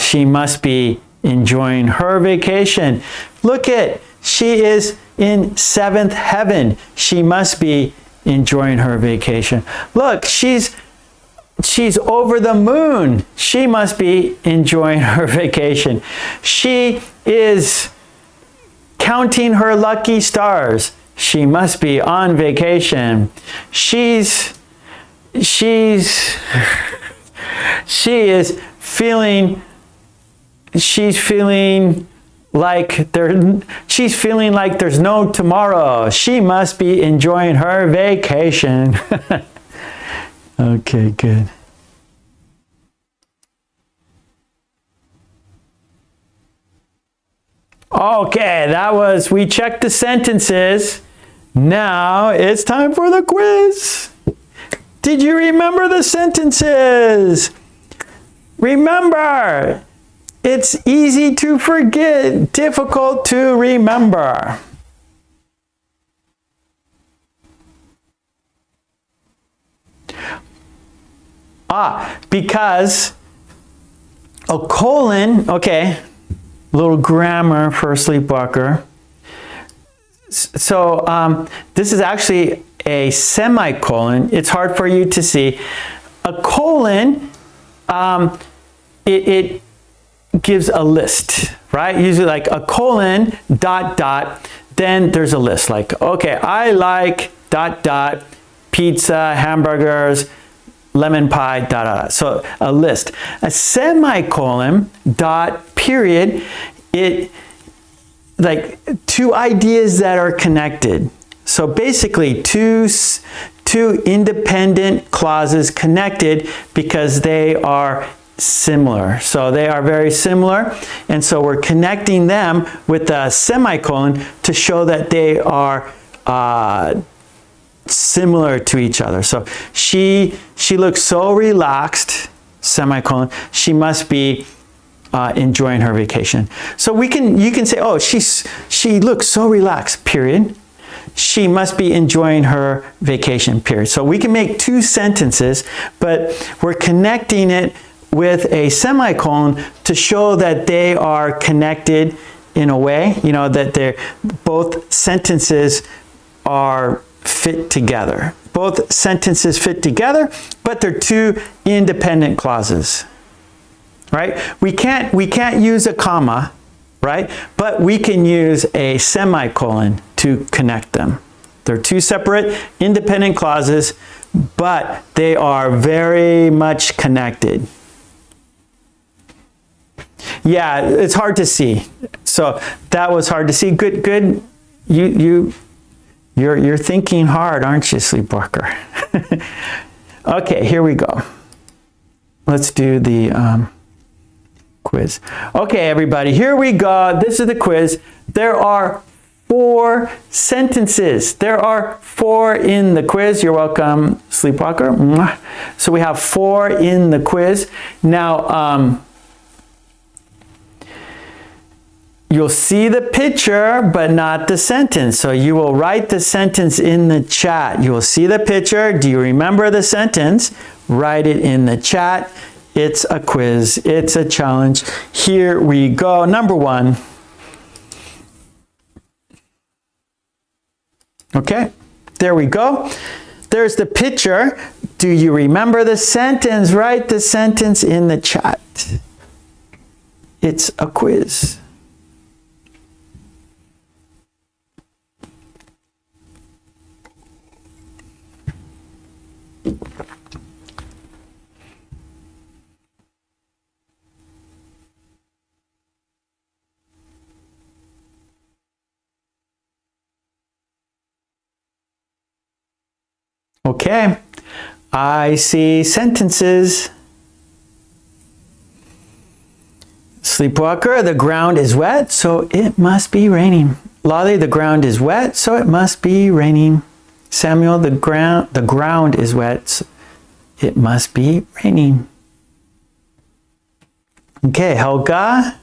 she must be enjoying her vacation. Look at, she is in 7th heaven. She must be enjoying her vacation. Look, she's over the moon. She must be enjoying her vacation. She is counting her lucky stars. She must be on vacation. She is feeling like there's no tomorrow. She must be enjoying her vacation. Okay, good. Okay, we checked the sentences. Now it's time for the quiz. Did you remember the sentences? Remember, it's easy to forget, difficult to remember. Because a colon, okay, little grammar for a sleepwalker. So this is actually a semicolon. It's hard for you to see. A colon, it gives a list, right? Usually like a colon, dot, dot, then there's a list. Like, okay, I like, dot, dot, pizza, hamburgers, lemon pie, dot, dot. So a list. A semicolon, dot, period, it like two ideas that are connected. So basically two independent clauses connected because they are similar. So they are very similar, and so we're connecting them with a semicolon to show that they are similar to each other. So she looks so relaxed, semicolon, she must be enjoying her vacation. So you can say, oh, she looks so relaxed, period. She must be enjoying her vacation, period. So we can make two sentences, but we're connecting it with a semicolon to show that they are connected in a way, you know, that both sentences are fit together. Both sentences fit together, but they're two independent clauses, right? We can't use a comma, right? But we can use a semicolon to connect them. They're two separate independent clauses, but they are very much connected. Yeah, it's hard to see. So that was hard to see. Good. You're thinking hard, aren't you, sleepwalker? Okay, here we go. Let's do the quiz. Okay, everybody, here we go. This is the quiz. There are 4 sentences. There are 4 in the quiz. You're welcome, sleepwalker. So we have 4 in the quiz. Now, you'll see the picture, but not the sentence. So you will write the sentence in the chat. You will see the picture. Do you remember the sentence? Write it in the chat. It's a quiz. It's a challenge. Here we go. Number 1. Okay, there we go. There's the picture. Do you remember the sentence? Write the sentence in the chat. It's a quiz. Okay, I see sentences. Sleepwalker, the ground is wet, so it must be raining. Lolly, the ground is wet, so it must be raining. Samuel, the ground is wet, so it must be raining. Okay, Helga.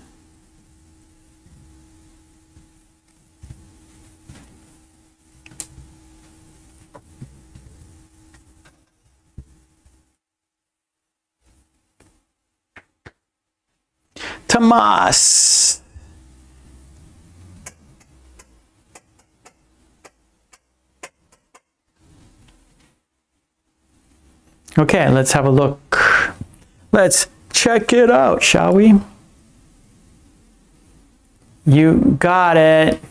Tomas. Okay, let's have a look. Let's check it out, shall we? You got it.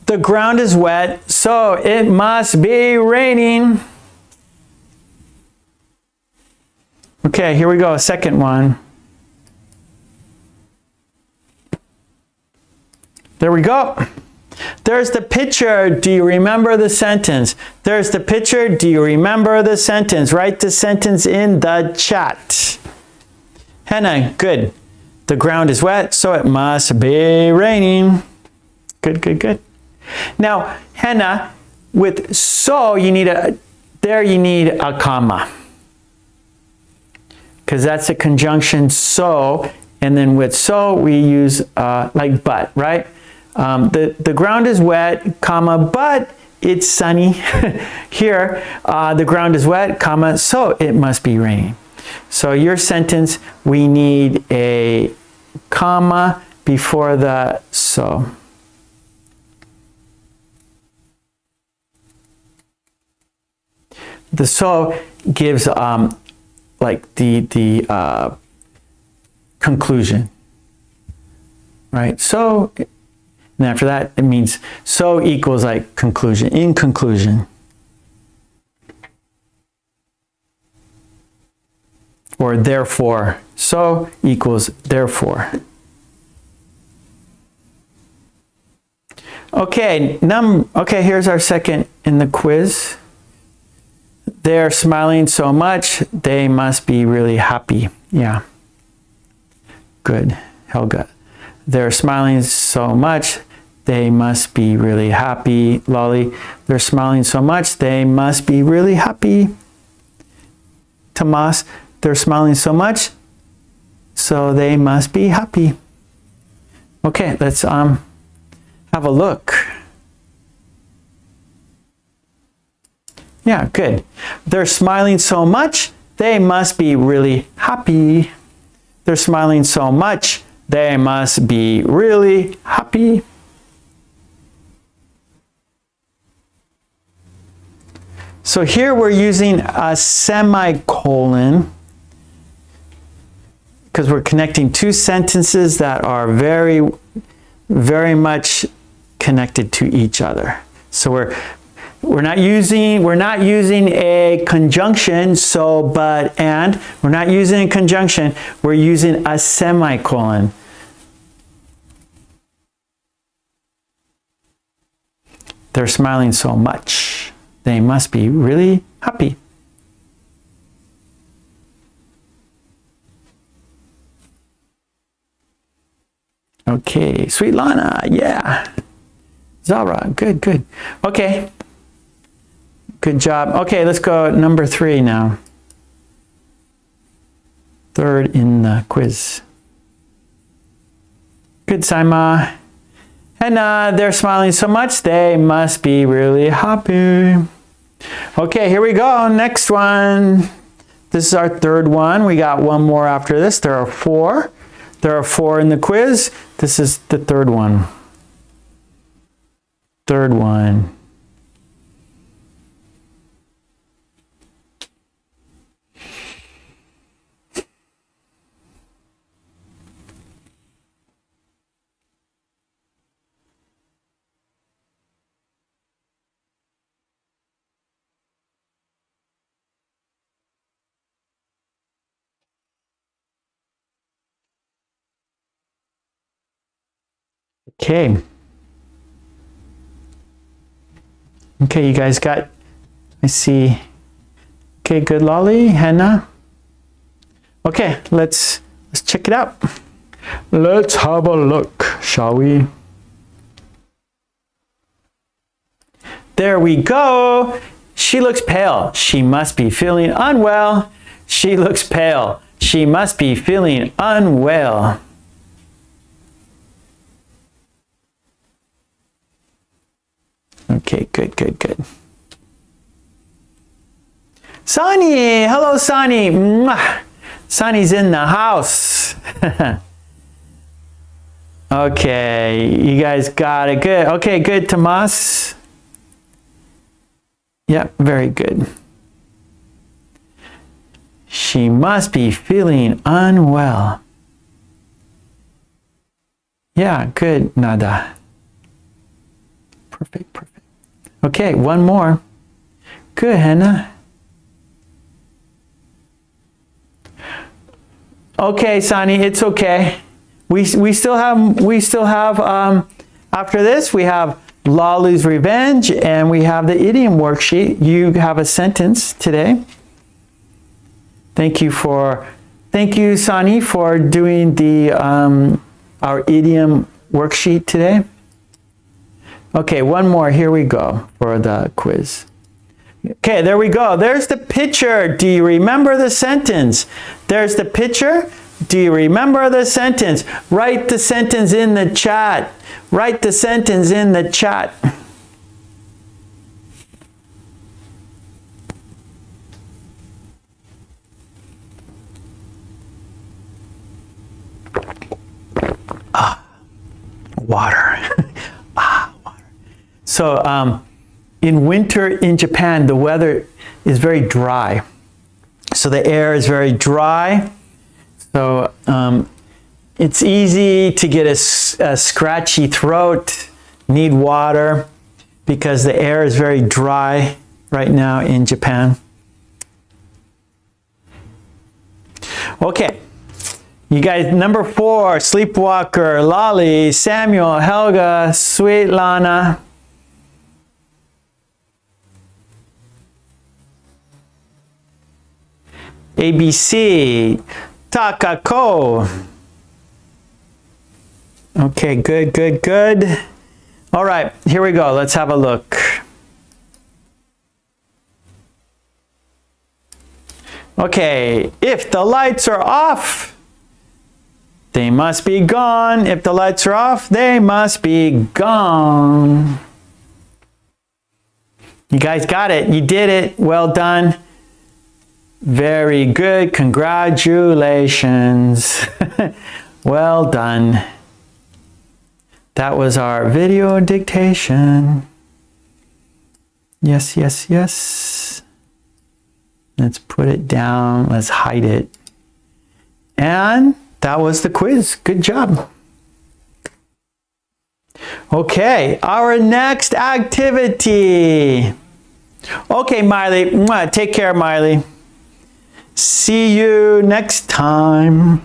The ground is wet, so it must be raining. Okay, here we go, second one. There we go. There's the picture. Do you remember the sentence? There's the picture. Do you remember the sentence? Write the sentence in the chat. Hannah, good. The ground is wet, so it must be raining. Good, good, good. Now, Hannah, with so, you need a comma. Because that's a conjunction so, and then with so, we use like but, right? The ground is wet, comma, but it's sunny. Here, the ground is wet, comma, so it must be raining. So your sentence, we need a comma before the so. The so gives like the conclusion, right? So, and after that, it means so equals like conclusion, in conclusion. Or therefore, so equals therefore. Okay, okay, here's our second in the quiz. They're smiling so much, they must be really happy. Yeah. Good, Helga. They're smiling so much, they must be really happy. Lolly, they're smiling so much, they must be really happy. Tomas, they're smiling so much, so they must be happy. Okay, let's have a look. Yeah, good. They're smiling so much, they must be really happy. They're smiling so much, they must be really happy. So here we're using a semicolon because we're connecting two sentences that are very, very much connected to each other. So we're not using a conjunction, so, but, and. We're not using a conjunction. We're using a semicolon. They're smiling so much. They must be really happy. Okay, sweet Lana, yeah. Zara, good, good. Okay. Good job. Okay, let's go number 3 now. Third in the quiz. Good, Saima. And they're smiling so much, they must be really happy. Okay, here we go. Next one. This is our third one. We got one more after this. There are 4. There are 4 in the quiz. This is the third one. Third one. Okay. Okay, you guys got, I see. Okay, good, Lolly, Hannah. Okay, let's check it out. Let's have a look, shall we? There we go. She looks pale. She must be feeling unwell. She looks pale. She must be feeling unwell. Okay, good, good, good. Sunny, hello Sunny. Mwah. Sunny's in the house. Okay, you guys got it. Good. Okay, good, Tomas. Yep, very good. She must be feeling unwell. Yeah, good, Nada. Perfect, perfect. Okay, one more. Good, Hannah. Okay, Sani, it's okay. We still have after this we have Lolly's Revenge and we have the idiom worksheet. You have a sentence today. Thank you for Thank you, Sani, for doing the our idiom worksheet today. Okay, one more. Here we go for the quiz. Okay, there we go. There's the picture. Do you remember the sentence? There's the picture. Do you remember the sentence? Write the sentence in the chat. Write the sentence in the chat. Water. Water. So in winter in Japan, the weather is very dry. So the air is very dry. So it's easy to get a scratchy throat, need water, because the air is very dry right now in Japan. Okay. You guys, number 4, Sleepwalker, Lolly, Samuel, Helga, Sweet Lana. ABC, Takako. Okay, good, good, good. All right, here we go. Let's have a look. Okay, if the lights are off, they must be gone. If the lights are off, they must be gone. You guys got it. You did it. Well done. Very good. Congratulations. Well done. That was our video dictation. Yes, yes, yes. Let's put it down. Let's hide it. And that was the quiz. Good job. Okay, our next activity. Okay, Miley. Take care, Miley. See you next time.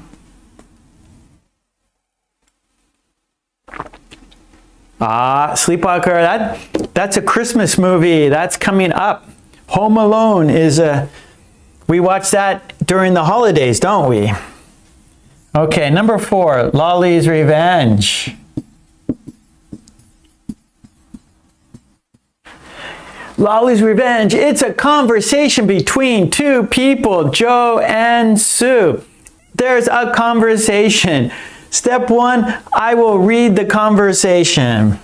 Sleepwalker, that's a Christmas movie. That's coming up. Home Alone is we watch that during the holidays, don't we? Okay, number 4, Lolly's Revenge. Lolly's Revenge. It's a conversation between 2 people, Joe and Sue. There's a conversation. Step 1, I will read the conversation.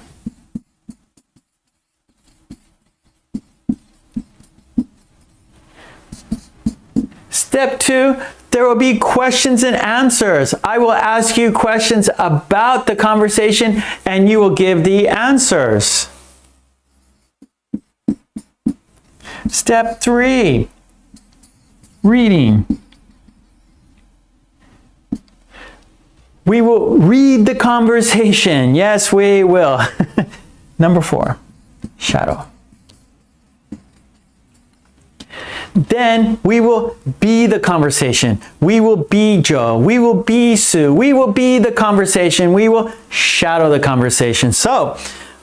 Step 2, there will be questions and answers. I will ask you questions about the conversation and you will give the answers. Step 3, reading. We will read the conversation. Yes, we will. Number 4, shadow. Then we will be the conversation. We will be Joe. We will be Sue. We will be the conversation. We will shadow the conversation. So,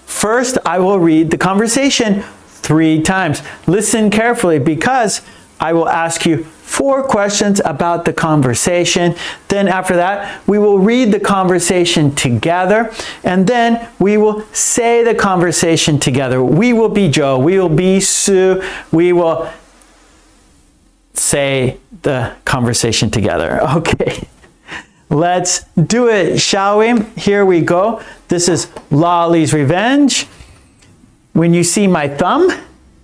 first I will read the conversation 3 times. Listen carefully because I will ask you 4 questions about the conversation. Then after that, we will read the conversation together. And then we will say the conversation together. We will be Joe. We will be Sue. We will say the conversation together. Okay, let's do it, shall we? Here we go. This is Lolly's Revenge. When you see my thumb,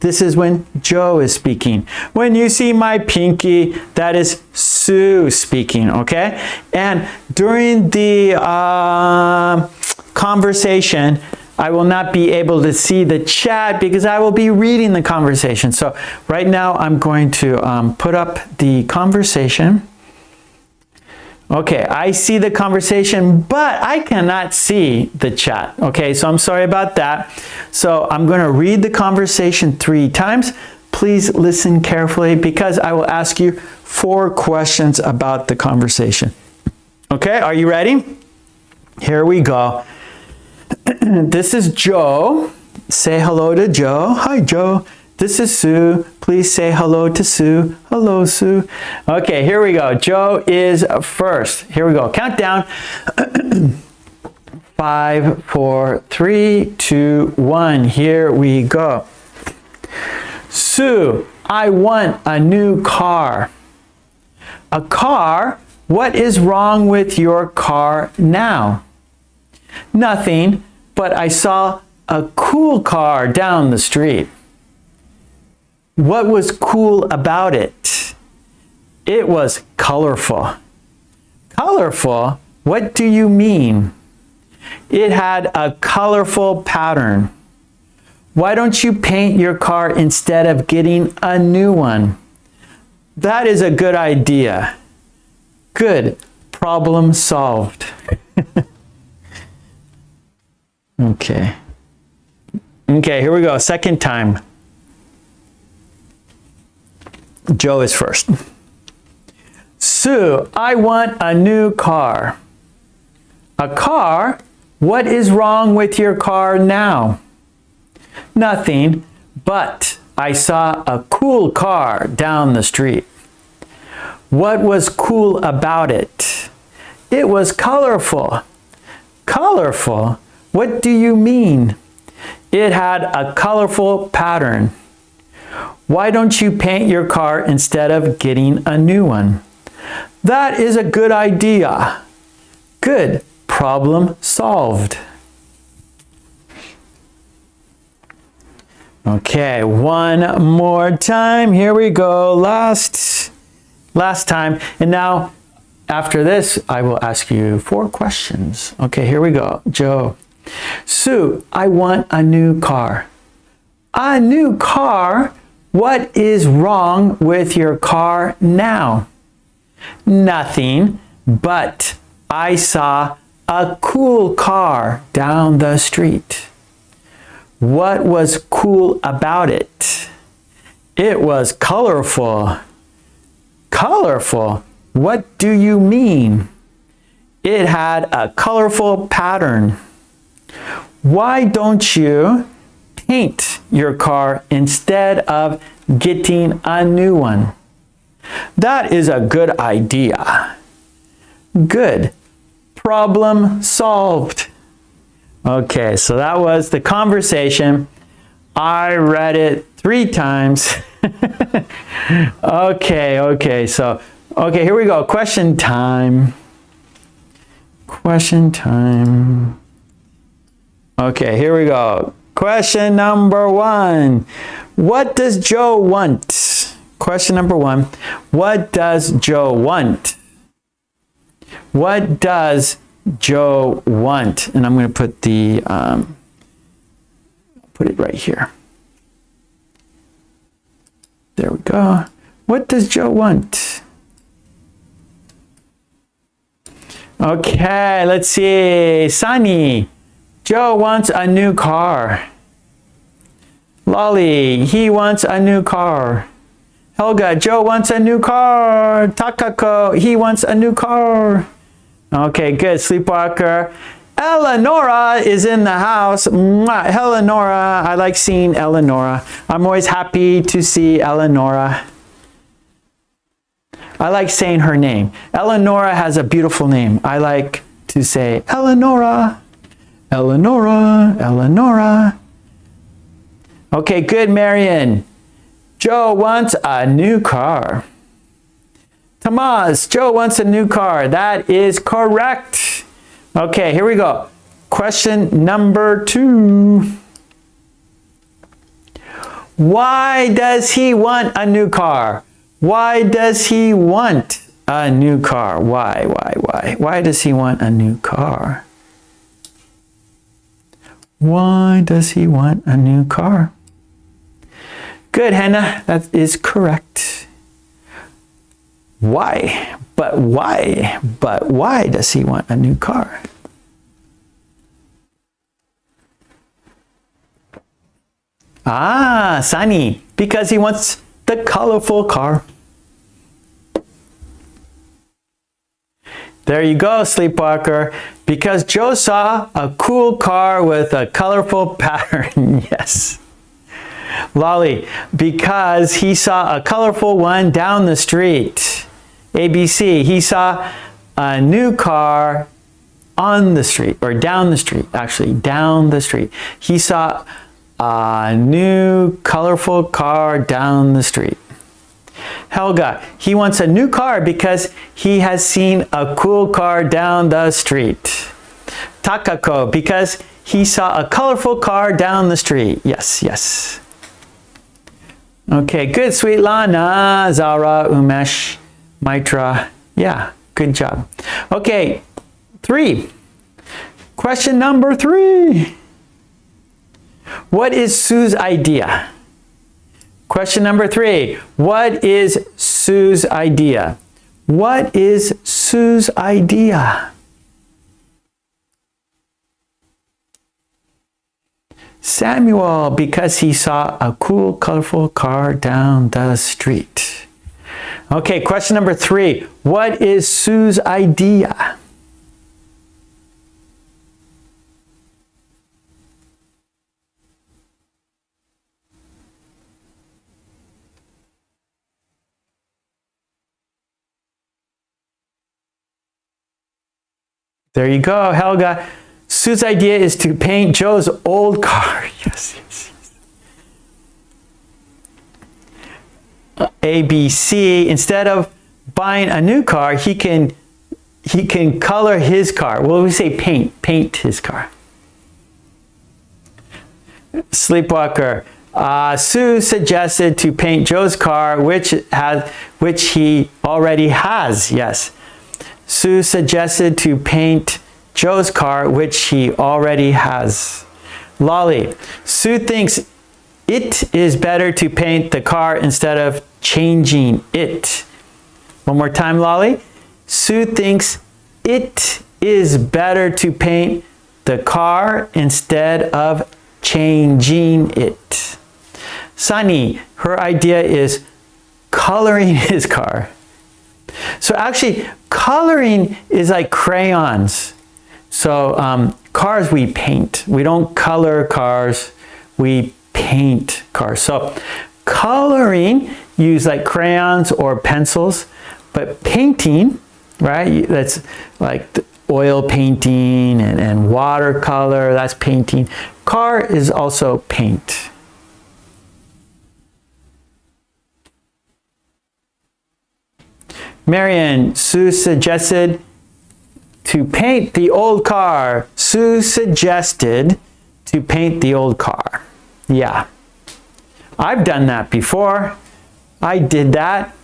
this is when Joe is speaking. When you see my pinky, that is Sue speaking, okay? And during the conversation, I will not be able to see the chat because I will be reading the conversation. So right now I'm going to put up the conversation. Okay, I see the conversation, but I cannot see the chat. Okay, so I'm sorry about that. So I'm going to read the conversation 3 times. Please listen carefully because I will ask you 4 questions about the conversation. Okay, are you ready? Here we go. This is Joe. Say hello to Joe. Hi, Joe. This is Sue. Please say hello to Sue. Hello, Sue. Okay, here we go. Joe is first. Here we go. Countdown. 5, 4, 3, 2, 1. Here we go. Sue, I want a new car. A car? What is wrong with your car now? Nothing, but I saw a cool car down the street. What was cool about it? It was colorful. Colorful? What do you mean? It had a colorful pattern. Why don't you paint your car instead of getting a new one? That is a good idea. Good. Problem solved. Okay. Okay, here we go. Second time. Joe is first. Sue, I want a new car. A car? What is wrong with your car now? Nothing, but I saw a cool car down the street. What was cool about it? It was colorful. Colorful? What do you mean? It had a colorful pattern. Why don't you paint your car instead of getting a new one? That is a good idea. Good. Problem solved. Okay, one more time. Here we go. Last time. And now, after this, I will ask you 4 questions. Okay, here we go. Joe. Sue, I want a new car. A new car? What is wrong with your car now? Nothing, but I saw a cool car down the street. What was cool about it? It was colorful. Colorful? What do you mean? It had a colorful pattern. Why don't you paint your car instead of getting a new one? That is a good idea. Good. Problem solved. Okay, so that was the conversation. I read it 3 times. Okay, so, here we go. Question time. Question time. Okay, here we go. Question number 1. What does Joe want? Question number 1. What does Joe want? What does Joe want? And I'm going to put the put it right here. There we go. What does Joe want? Okay, let's see. Sunny. Joe wants a new car. Lolly, he wants a new car. Helga, Joe wants a new car. Takako, he wants a new car. Okay, good. Sleepwalker. Eleonora is in the house. Mwah. Eleonora, I like seeing Eleonora. I'm always happy to see Eleonora. I like saying her name. Eleonora has a beautiful name. I like to say Eleonora, Eleonora, Eleonora. Okay, good, Marion. Joe wants a new car. Tomas, Joe wants a new car. That is correct. Okay, here we go. Question number 2. Why does he want a new car? Why does he want a new car? Why? Why does he want a new car? Why does he want a new car? Good, Hannah. That is correct. Why? But why does he want a new car? Ah, Sunny, because he wants the colorful car. There you go, Sleepwalker. Because Joe saw a cool car with a colorful pattern. Yes. Lolly, because he saw a colorful one down the street. ABC, he saw a new car on the street, or down the street, actually, down the street. He saw a new colorful car down the street. Helga, he wants a new car because he has seen a cool car down the street. Takako, because he saw a colorful car down the street. Yes, yes. Okay, good, sweet Lana, Zara, Umesh, Maitra. Yeah, good job. Okay, 3. Question number 3. What is Sue's idea? Question number 3. What is Sue's idea? What is Sue's idea? Samuel, because he saw a cool, colorful car down the street. Okay, question number 3. What is Sue's idea? There you go, Helga. Sue's idea is to paint Joe's old car. Yes, yes, yes. ABC, instead of buying a new car, he can color his car. Well, we say paint his car. Sleepwalker, Sue suggested to paint Joe's car, which he already has. Yes. Sue suggested to paint Joe's car, which he already has. Lolly, Sue thinks it is better to paint the car instead of changing it. One more time, Lolly. Sue thinks it is better to paint the car instead of changing it. Sunny, her idea is coloring his car. So actually, coloring is like crayons. So cars we paint. We don't color cars, we paint cars. So coloring, use like crayons or pencils, but painting, right? That's like oil painting and watercolor, that's painting. Car is also paint. Marian, Sue suggested to paint the old car. Sue suggested to paint the old car. Yeah, I've done that before. I did that.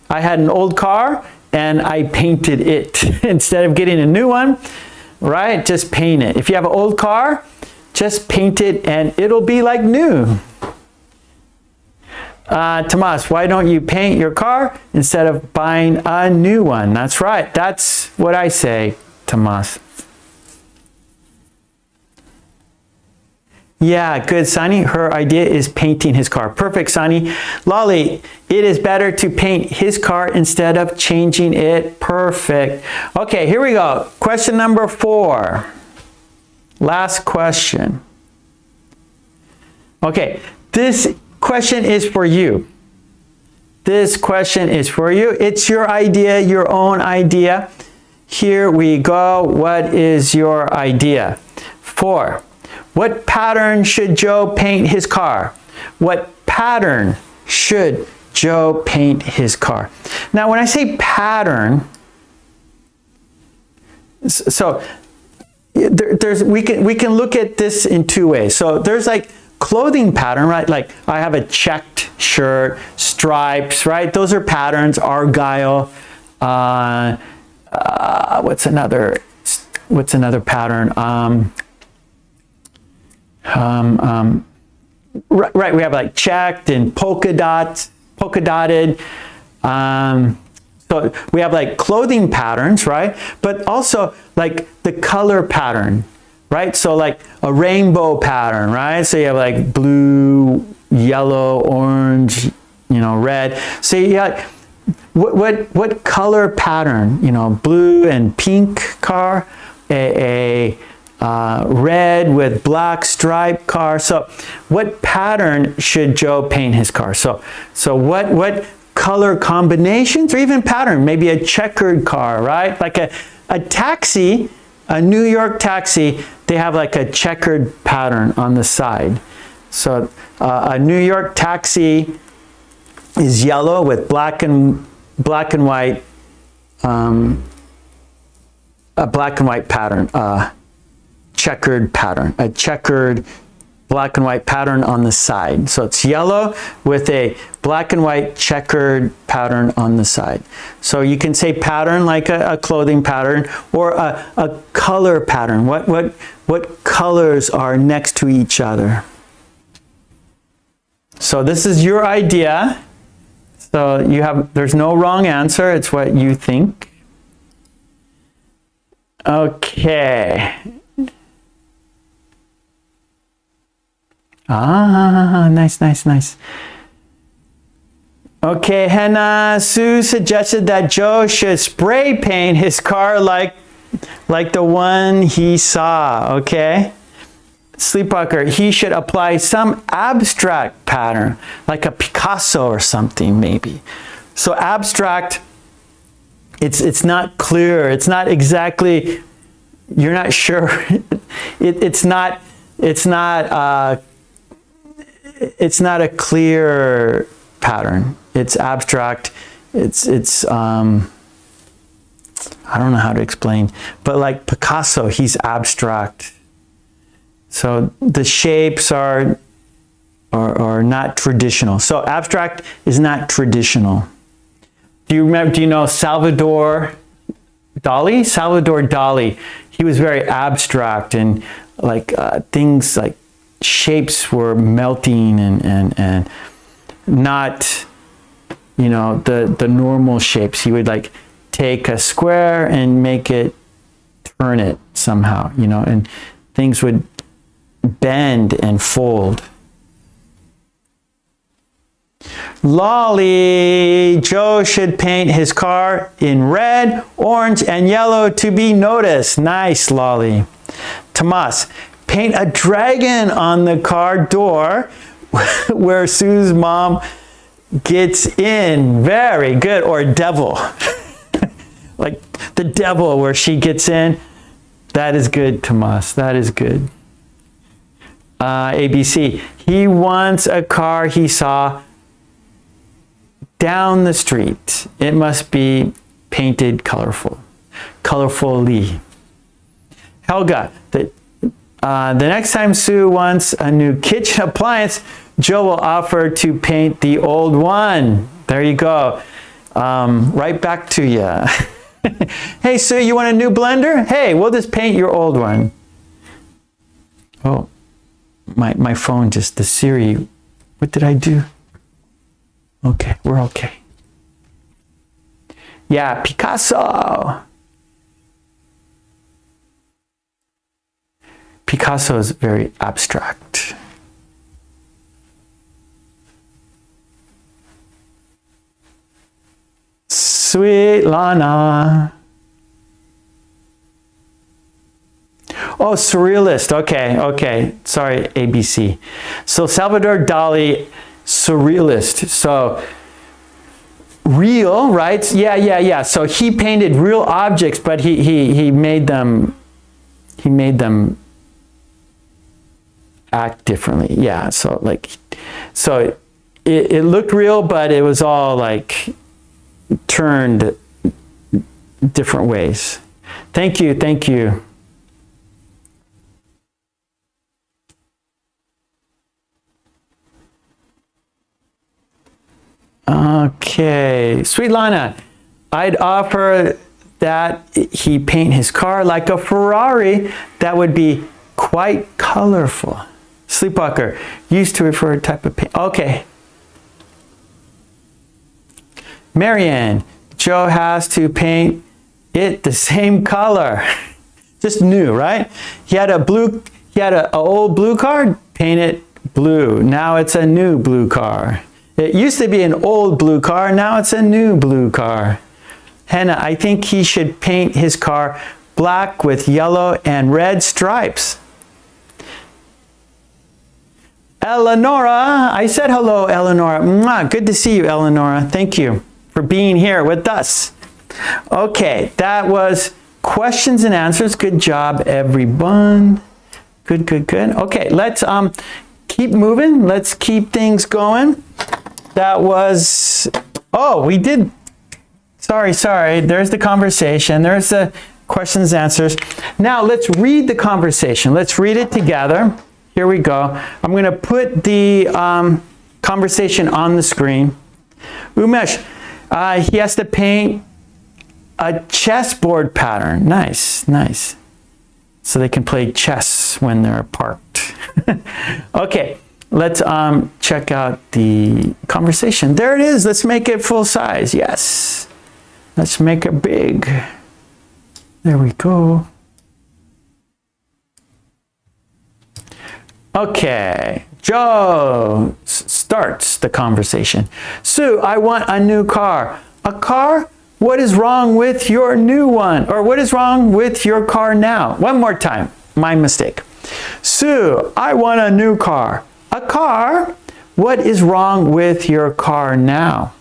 I had an old car and I painted it. Instead of getting a new one, right? Just paint it. If you have an old car, just paint it and it'll be like new. Tomas, why don't you paint your car instead of buying a new one? That's right. That's what I say, Tomas. Yeah, good, Sunny. Her idea is painting his car. Perfect, Sunny. Lolly, it is better to paint his car instead of changing it. Perfect. Okay, here we go. Question number 4. Last question. Okay, this question is for you. This question is for you. It's your idea, your own idea. Here we go. What is your idea? 4. What pattern should Joe paint his car? What pattern should Joe paint his car? Now, when I say pattern, so we can look at this in 2 ways. So there's like clothing pattern, right? Like I have a checked shirt, stripes, right? Those are patterns. Argyle. What's another pattern? Right, we have like checked and polka dotted. So we have like clothing patterns, right? But also like the color pattern, right? So like a rainbow pattern, right? So you have like blue, yellow, orange, red. So you got what color pattern? Blue and pink car, a red with black striped car. So what pattern should Joe paint his car? So what color combinations or even pattern? Maybe a checkered car, right? Like a taxi, a New York taxi, they have like a checkered pattern on the side. So a New York taxi is yellow with black and white, a black and white pattern, checkered pattern, a checkered black and white pattern on the side. So it's yellow with a black and white checkered pattern on the side. So you can say pattern like a clothing pattern, or a color pattern. What colors are next to each other? So this is your idea. So there's no wrong answer. It's what you think. Okay. Nice. Okay, Hannah, Sue suggested that Joe should spray paint his car like the one he saw, okay? Sleepwalker, he should apply some abstract pattern, like a Picasso or something, maybe. So abstract, it's not clear, it's not exactly, you're not sure. It's not a clear pattern. It's abstract. It's I don't know how to explain, but like Picasso, he's abstract. So the shapes are not traditional. So abstract is not traditional. Do you know Salvador Dali? Salvador Dali, he was very abstract, and like things like shapes were melting and not, you know, the normal shapes. He would like take a square and make it, turn it somehow, you know, and things would bend and fold. Lolly, Joe should paint his car in red, orange, and yellow to be noticed. Nice, Lolly. Tomas, paint a dragon on the car door where Sue's mom gets in. Very good. Or devil. Like the devil where she gets in. That is good, Tomas. That is good. ABC. He wants a car he saw down the street. It must be painted colorfully. Helga. The next time Sue wants a new kitchen appliance, Joe will offer to paint the old one. There you go. Right back to you. Hey, Sue, you want a new blender? Hey, we'll just paint your old one. Oh, my phone just, the Siri, what did I do? Okay, we're okay. Yeah, Picasso. Picasso is very abstract. Sweet Lana. Oh, surrealist. Okay. Sorry, ABC. So Salvador Dali, surrealist. So real, right? Yeah. So he painted real objects, but he made them act differently. Yeah. So it looked real, but it was all like turned different ways. Thank you. Okay, Sweet Lana, I'd offer that he paint his car like a Ferrari that would be quite colorful. Sleepwalker, used to refer to a type of paint. Okay. Marianne, Joe has to paint it the same color. Just new, right? He had an old blue car, paint it blue. Now it's a new blue car. It used to be an old blue car, now it's a new blue car. Hannah, I think he should paint his car black with yellow and red stripes. Eleonora, I said hello, Eleonora. Mwah, good to see you, Eleonora. Thank you for being here with us. Okay, that was questions and answers. Good job, everyone. Good, good, good. Okay, let's keep moving. Let's keep things going. That was, oh, we did, sorry. There's the conversation. There's the questions and answers. Now let's read the conversation. Let's read it together. Here we go. I'm going to put the conversation on the screen. Umesh, he has to paint a chessboard pattern. Nice, nice. So they can play chess when they're parked. Okay, let's check out the conversation. There it is. Let's make it full size. Yes. Let's make it big. There we go. Okay, Joe starts the conversation. Sue, I want a new car. A car? What is wrong with your new one? Or what is wrong with your car now? One more time, my mistake. Sue, I want a new car. A car? What is wrong with your car now?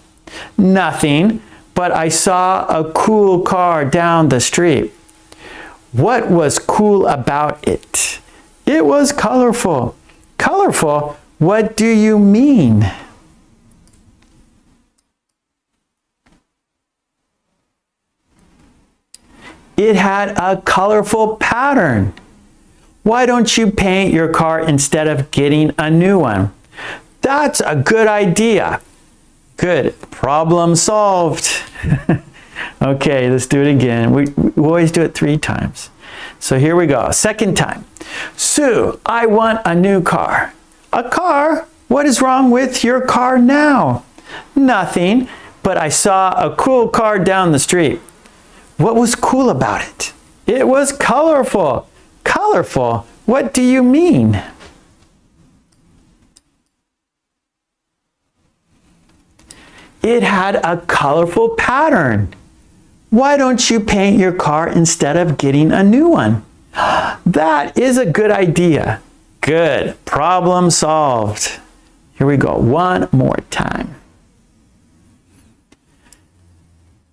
Nothing, but I saw a cool car down the street. What was cool about it? It was colorful. Colorful? What do you mean? It had a colorful pattern. Why don't you paint your car instead of getting a new one? That's a good idea. Good. Problem solved. Okay, let's do it again. We always do it 3 times. So here we go. Second time. Sue, I want a new car. A car? What is wrong with your car now? Nothing, but I saw a cool car down the street. What was cool about it? It was colorful. Colorful? What do you mean? It had a colorful pattern. Why don't you paint your car instead of getting a new one? That is a good idea. Good. Problem solved. Here we go. One more time.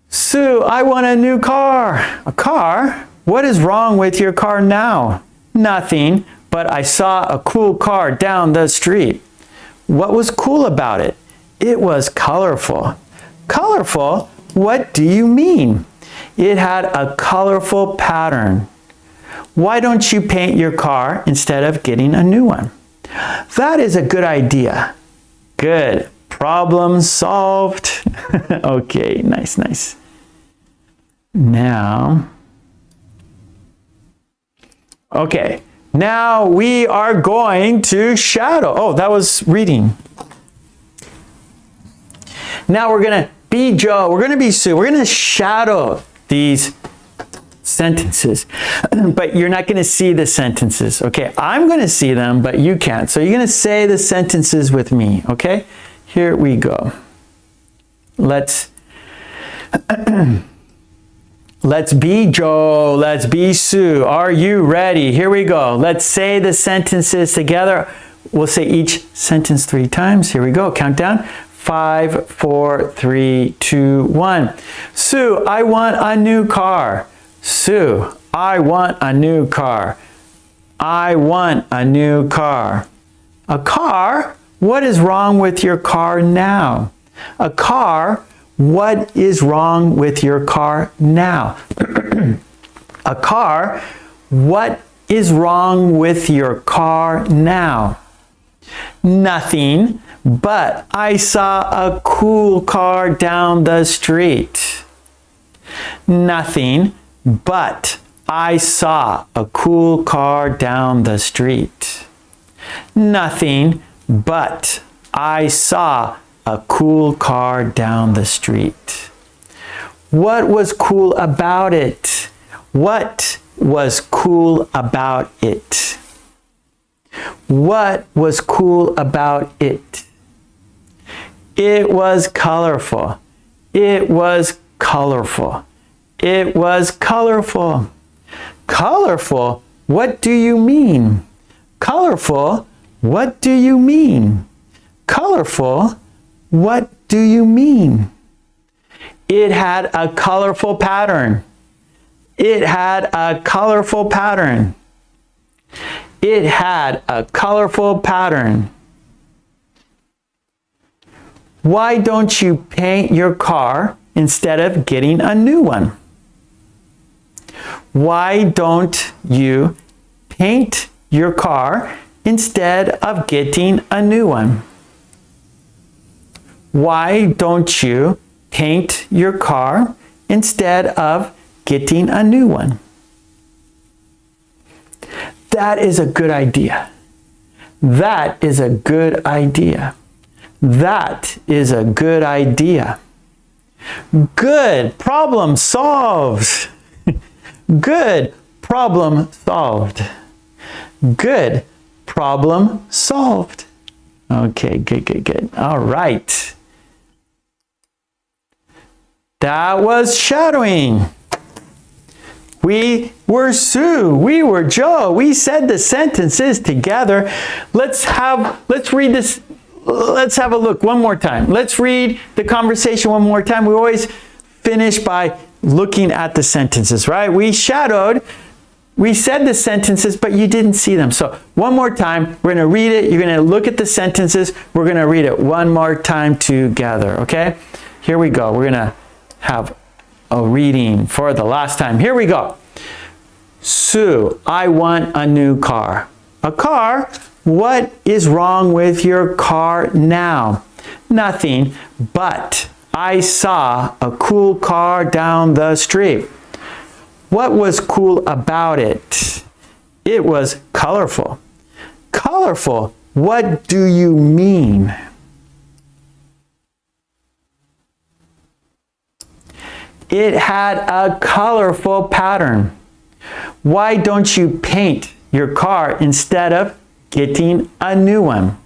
Sue, I want a new car. A car? What is wrong with your car now? Nothing, but I saw a cool car down the street. What was cool about it? It was colorful. Colorful? What do you mean? It had a colorful pattern. Why don't you paint your car instead of getting a new one? That is a good idea. Good. Problem solved. Okay, nice, nice. Now, okay, now we are going to shadow. Oh, that was reading. Now we're going to be Joe. We're going to be Sue. We're going to shadow these sentences, but you're not going to see the sentences. Okay, I'm going to see them, but you can't. So you're going to say the sentences with me. Okay, here we go. Let's be Joe. Let's be Sue. Are you ready? Here we go. Let's say the sentences together. We'll say each sentence 3 times. Here we go. Countdown. 5, 4, 3, 2, 1. Sue, I want a new car. Sue, I want a new car. I want a new car. A car? What is wrong with your car now? A car? What is wrong with your car now? A car? What is wrong with your car now? Nothing, but I saw a cool car down the street. Nothing, but I saw a cool car down the street. Nothing, but I saw a cool car down the street. What was cool about it? What was cool about it? What was cool about it? It was colorful. It was colorful. It was colorful. Colorful, what do you mean? Colorful, what do you mean? Colorful, what do you mean? It had a colorful pattern. It had a colorful pattern. It had a colorful pattern. Why don't you paint your car instead of getting a new one? Why don't you paint your car instead of getting a new one? Why don't you paint your car instead of getting a new one? That is a good idea. That is a good idea. That is a good idea. Good. Problem solved. Good. Problem solved. Good. Problem solved. Okay, good, good, good. All right. That was shadowing. We were Sue. We were Joe. We said the sentences together. Let's read this. Let's have a look one more time. Let's read the conversation one more time. We always finish by looking at the sentences, right? We shadowed. We said the sentences, but you didn't see them. So one more time, we're going to read it. You're going to look at the sentences. We're going to read it one more time together, okay? Here we go. We're going to have a reading for the last time. Here we go. Sue, I want a new car. A car? What is wrong with your car now? Nothing, but I saw a cool car down the street. What was cool about it? It was colorful. Colorful, what do you mean? It had a colorful pattern. Why don't you paint your car instead of getting a new one?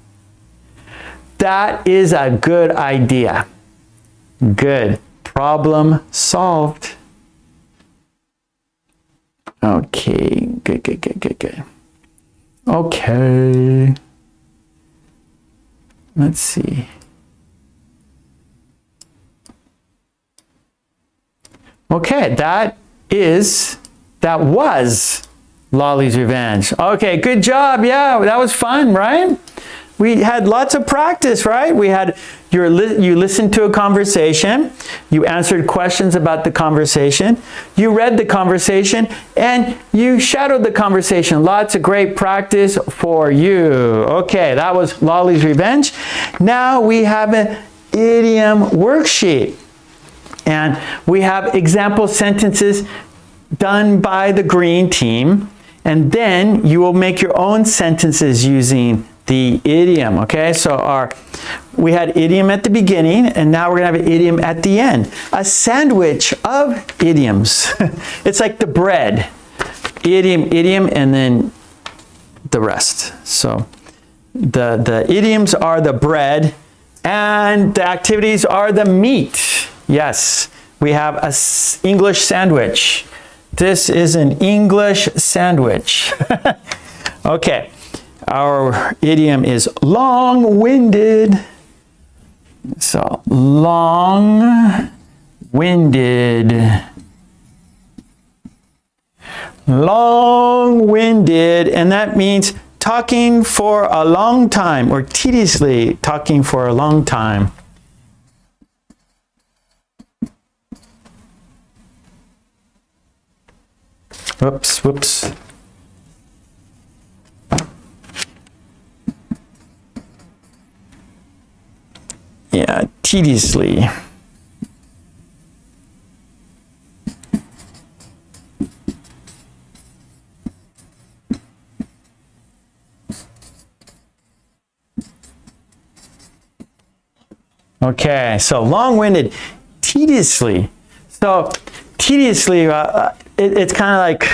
That is a good idea. Good. Problem solved. Okay, good, good, good, good, good. Okay. Let's see. Okay, that was Lolly's Revenge. Okay, good job. Yeah, that was fun, right? We had lots of practice, right? We had you listened to a conversation, you answered questions about the conversation, you read the conversation, and you shadowed the conversation. Lots of great practice for you. Okay, that was Lolly's Revenge. Now we have an idiom worksheet. And we have example sentences done by the green team. And then you will make your own sentences using the idiom, okay? So we had idiom at the beginning, and now we're gonna have an idiom at the end. A sandwich of idioms. It's like the bread. Idiom, idiom, and then the rest. So the idioms are the bread, and the activities are the meat. Yes, we have an English sandwich. This is an English sandwich. Okay, our idiom is long-winded. So, long-winded. Long-winded, and that means talking for a long time, or tediously talking for a long time. Whoops, whoops. Yeah, tediously. Okay, so long-winded, tediously. So tediously, it's kind of like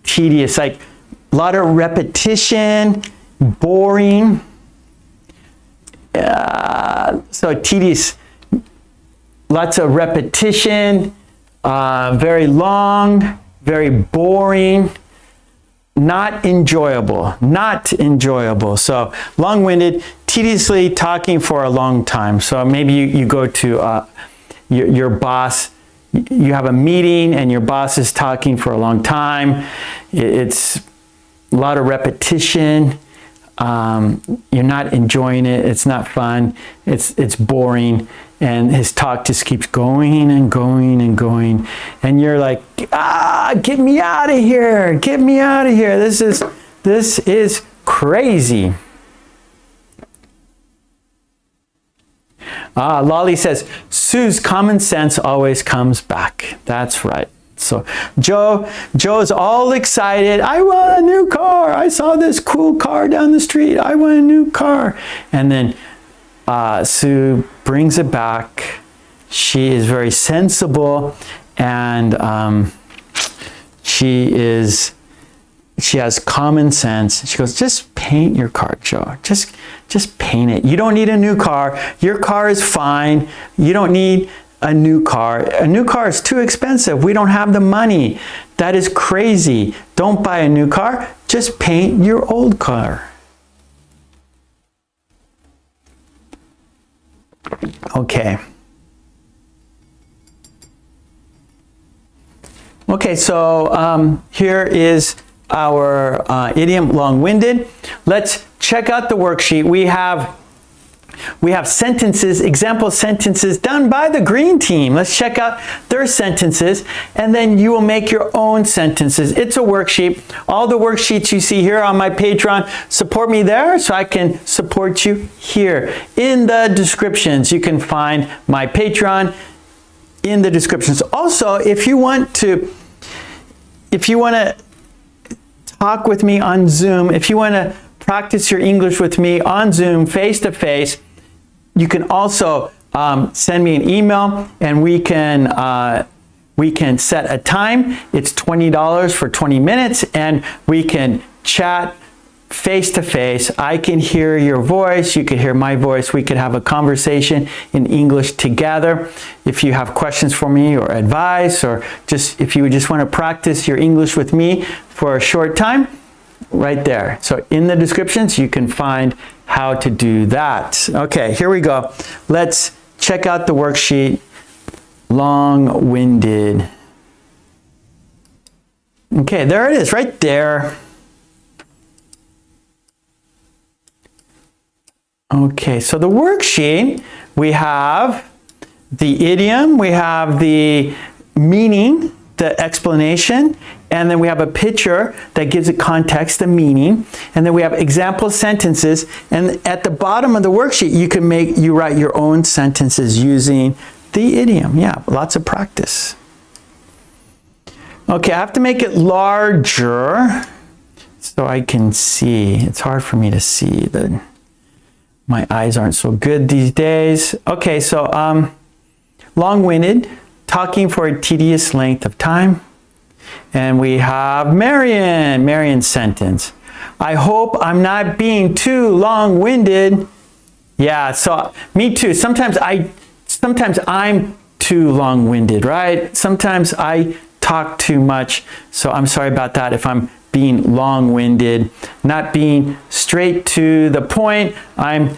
tedious, like a lot of repetition, boring. So tedious, lots of repetition, very long, very boring, not enjoyable, not enjoyable. So long-winded, tediously talking for a long time. So maybe you go to your boss, you have a meeting and your boss is talking for a long time. It's a lot of repetition. You're not enjoying it. It's not fun. It's boring. And his talk just keeps going and going and going. And you're like, get me out of here. Get me out of here. This is crazy. Lolly says, Sue's common sense always comes back. That's right. So Joe's all excited. I want a new car. I saw this cool car down the street. I want a new car. And then Sue brings it back. She is very sensible, and she has common sense. She goes, just paint your car, Joe. Just paint it. You don't need a new car. Your car is fine. You don't need a new car. A new car is too expensive. We don't have the money. That is crazy. Don't buy a new car. Just paint your old car. Okay. Okay, so here is our idiom long-winded. Let's check out the worksheet. We have sentences, example sentences done by the green team. Let's check out their sentences, and then you will make your own sentences. It's a worksheet. All the worksheets you see here on my Patreon, support me there so I can support you here. In the descriptions, you can find my Patreon in the descriptions. Also, if you want to talk with me on Zoom, if you want to practice your English with me on Zoom face-to-face, you can also send me an email, and we can set a time. It's $20 for 20 minutes, and we can chat face-to-face. I can hear your voice, you can hear my voice. We could have a conversation in English together. If you have questions for me or advice, or just if you just want to practice your English with me for a short time, right there. So in the descriptions, you can find how to do that. Okay, here we go. Let's check out the worksheet, long-winded. Okay, there it is, right there. Okay, so the worksheet, we have the idiom, we have the meaning, the explanation, and then we have a picture that gives it context, the meaning, and then we have example sentences, and at the bottom of the worksheet you write your own sentences using the idiom. Yeah, lots of practice. Okay, I have to make it larger so I can see. It's hard for me to see. My eyes aren't so good these days. Okay, so long-winded, talking for a tedious length of time. And we have Marion's sentence. I hope I'm not being too long-winded. Yeah, so me too. Sometimes I'm too long-winded, right? Sometimes I talk too much. So I'm sorry about that if I'm being long-winded, not being straight to the point. I'm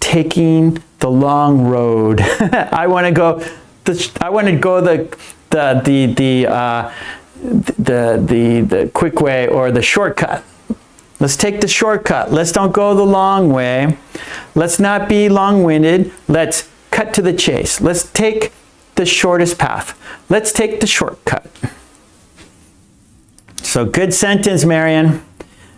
taking the long road. I want to go the quick way, or the shortcut. Let's take the shortcut. Let's don't go the long way. Let's not be long-winded. Let's cut to the chase. Let's take the shortest path. Let's take the shortcut. So good sentence, Marion.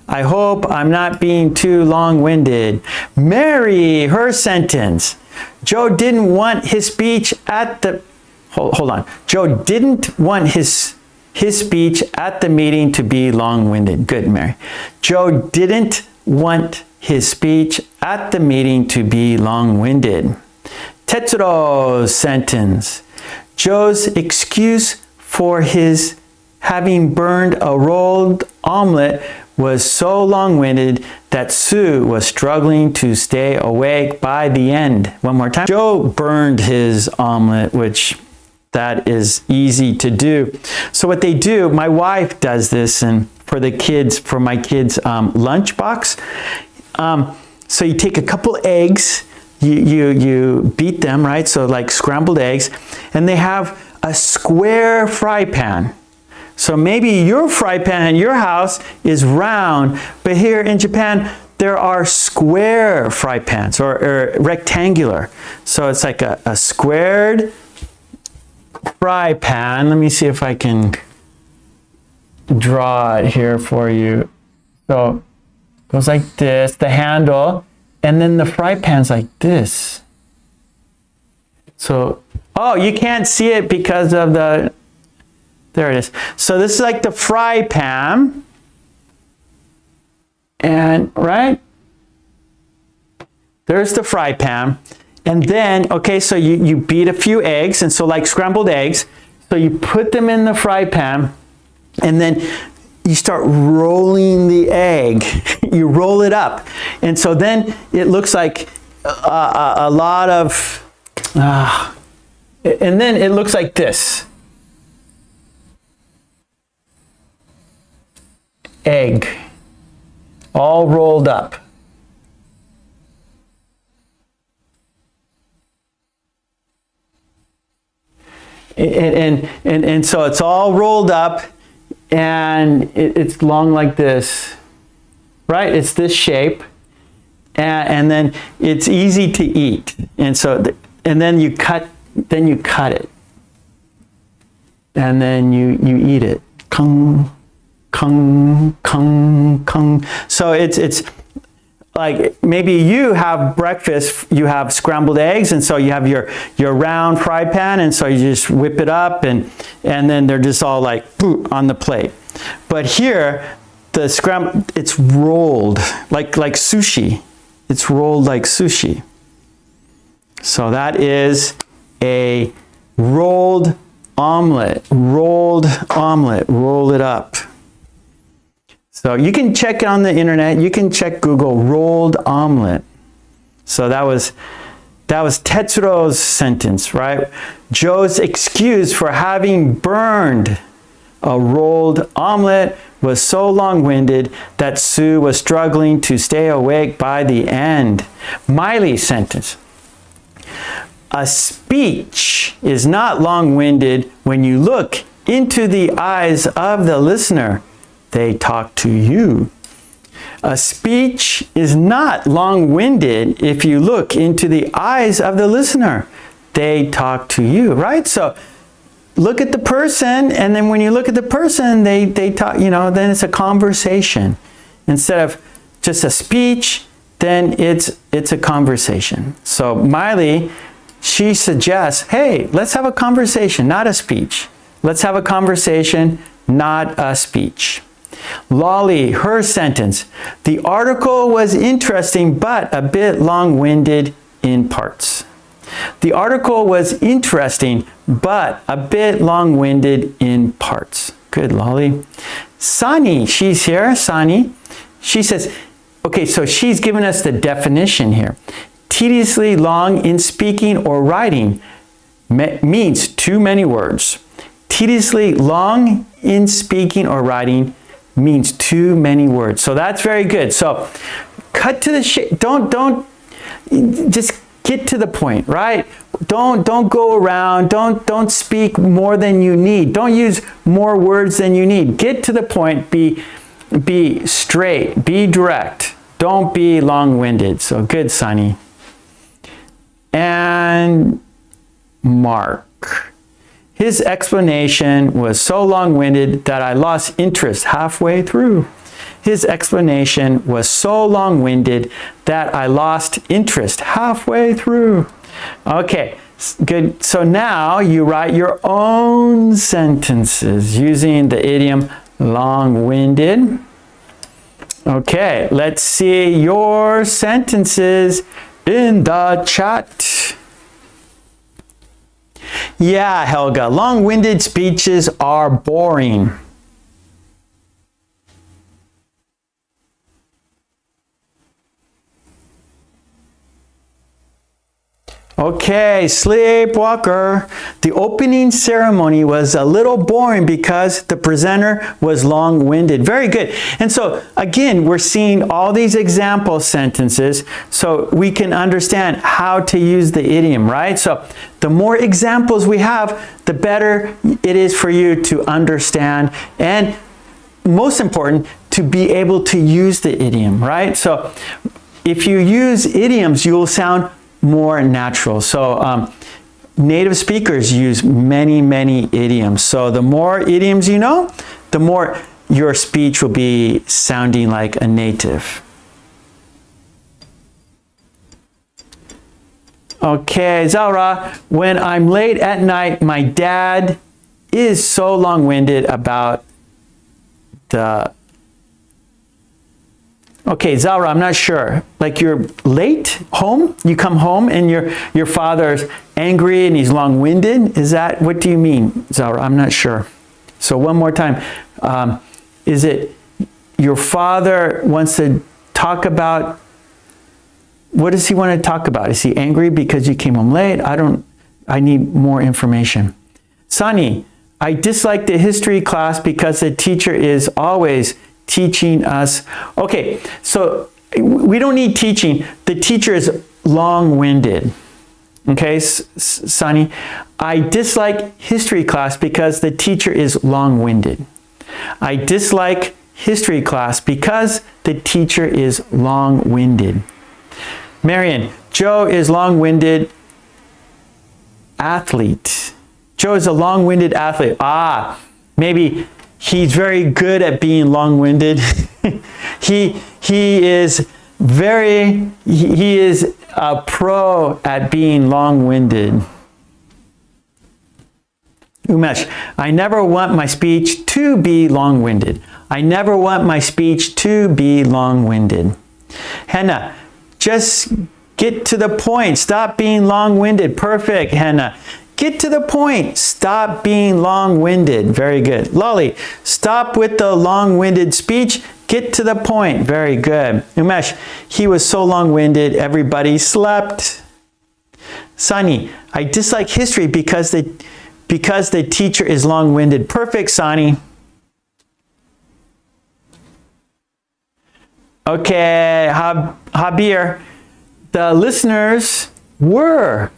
I hope I'm not being too long-winded. Mary, her sentence. Joe didn't want his speech at the... Hold on. Joe didn't want his speech at the meeting to be long-winded. Good, Mary. Joe didn't want his speech at the meeting to be long-winded. Tetsuro's sentence. Joe's excuse for his having burned a rolled omelet was so long-winded that Sue was struggling to stay awake by the end. One more time. Joe burned his omelet, which that is easy to do. So what they do, my wife does this, and for the kids, for my kids' lunch box. So you take a couple eggs, you beat them, right? So like scrambled eggs, and they have a square fry pan. So maybe your fry pan in your house is round, but here in Japan, there are square fry pans or rectangular. So it's like a squared fry pan. Let me see if I can draw it here for you. So it goes like this, the handle, and then the fry pan's like this. So, oh, you can't see it because of the, there it is. So this is like the fry pan. And, right? There's the fry pan. And then, okay, so you beat a few eggs, and so like scrambled eggs. So you put them in the fry pan, and then you start rolling the egg. You roll it up. And so then it looks like a lot of, and then it looks like this. Egg. All rolled up. And so it's all rolled up, and it's long like this, right? It's this shape, and then it's easy to eat. And so, and then you cut it, and then you eat it. Kung, kung, kung, kung. So it's like maybe you have breakfast, you have scrambled eggs, and so you have your round fry pan, and so you just whip it up, and then they're just all like on the plate. But here, the it's rolled like sushi. It's rolled like sushi. So that is a rolled omelet. Rolled omelet. Roll it up. So you can check it on the internet. You can check Google rolled omelet. So that was Tetsuro's sentence, right? Joe's excuse for having burned a rolled omelet was so long-winded that Sue was struggling to stay awake by the end. Miley's sentence. A speech is not long-winded when you look into the eyes of the listener. They talk to you. A speech is not long-winded if you look into the eyes of the listener. They talk to you, right? So look at the person, and then when you look at the person, they talk, then it's a conversation. Instead of just a speech, then it's a conversation. So Miley, she suggests, hey, let's have a conversation, not a speech. Let's have a conversation, not a speech. Lolly, her sentence. The article was interesting, but a bit long-winded in parts. The article was interesting, but a bit long-winded in parts. Good, Lolly. Sani, she's here, Sani. She says, okay, so she's given us the definition here. Tediously long in speaking or writing means too many words. Tediously long in speaking or writing means too many words. So that's very good. So cut to the shit. Don't just get to the point, right? Don't go around. Don't speak more than you need. Don't use more words than you need. Get to the point. Be straight. Be direct. Don't be long-winded. So good, Sunny. And Mark. His explanation was so long-winded that I lost interest halfway through. His explanation was so long-winded that I lost interest halfway through. Okay, good. So now you write your own sentences using the idiom long-winded. Okay, let's see your sentences in the chat. Yeah, Helga, long-winded speeches are boring. Okay, sleepwalker. The opening ceremony was a little boring because the presenter was long-winded. Very good. And so, again, we're seeing all these example sentences so we can understand how to use the idiom, right? So the more examples we have, the better it is for you to understand and, most important, to be able to use the idiom, right? So if you use idioms, you will sound more natural. So native speakers use many, many idioms. So the more idioms you know, the more your speech will be sounding like a native. Okay, Zara, when I'm late at night, my dad is so long-winded about the... Okay, Zara, I'm not sure. Like you're late home? You come home and your father's angry and he's long-winded? Is that, what do you mean, Zara? I'm not sure. So one more time. Is it your father wants to talk about, what does he want to talk about? Is he angry because you came home late? I need more information. Sunny, I dislike the history class because the teacher is always teaching us. Okay, so we don't need teaching. The teacher is long-winded. Okay, Sunny, I dislike history class because the teacher is long-winded. I dislike history class because the teacher is long-winded. Marion, Joe is long-winded athlete. Joe is a long-winded athlete. Maybe he's very good at being long-winded. he is a pro at being long-winded. Umesh, I never want my speech to be long-winded. I never want my speech to be long-winded. Henna, just get to the point. Stop being long-winded. Perfect, Henna. Get to the point. Stop being long-winded. Very good. Lolly, stop with the long-winded speech. Get to the point. Very good. Umesh, he was so long-winded, everybody slept. Sani, I dislike history because the teacher is long-winded. Perfect, Sani. Okay, Habir, the listeners were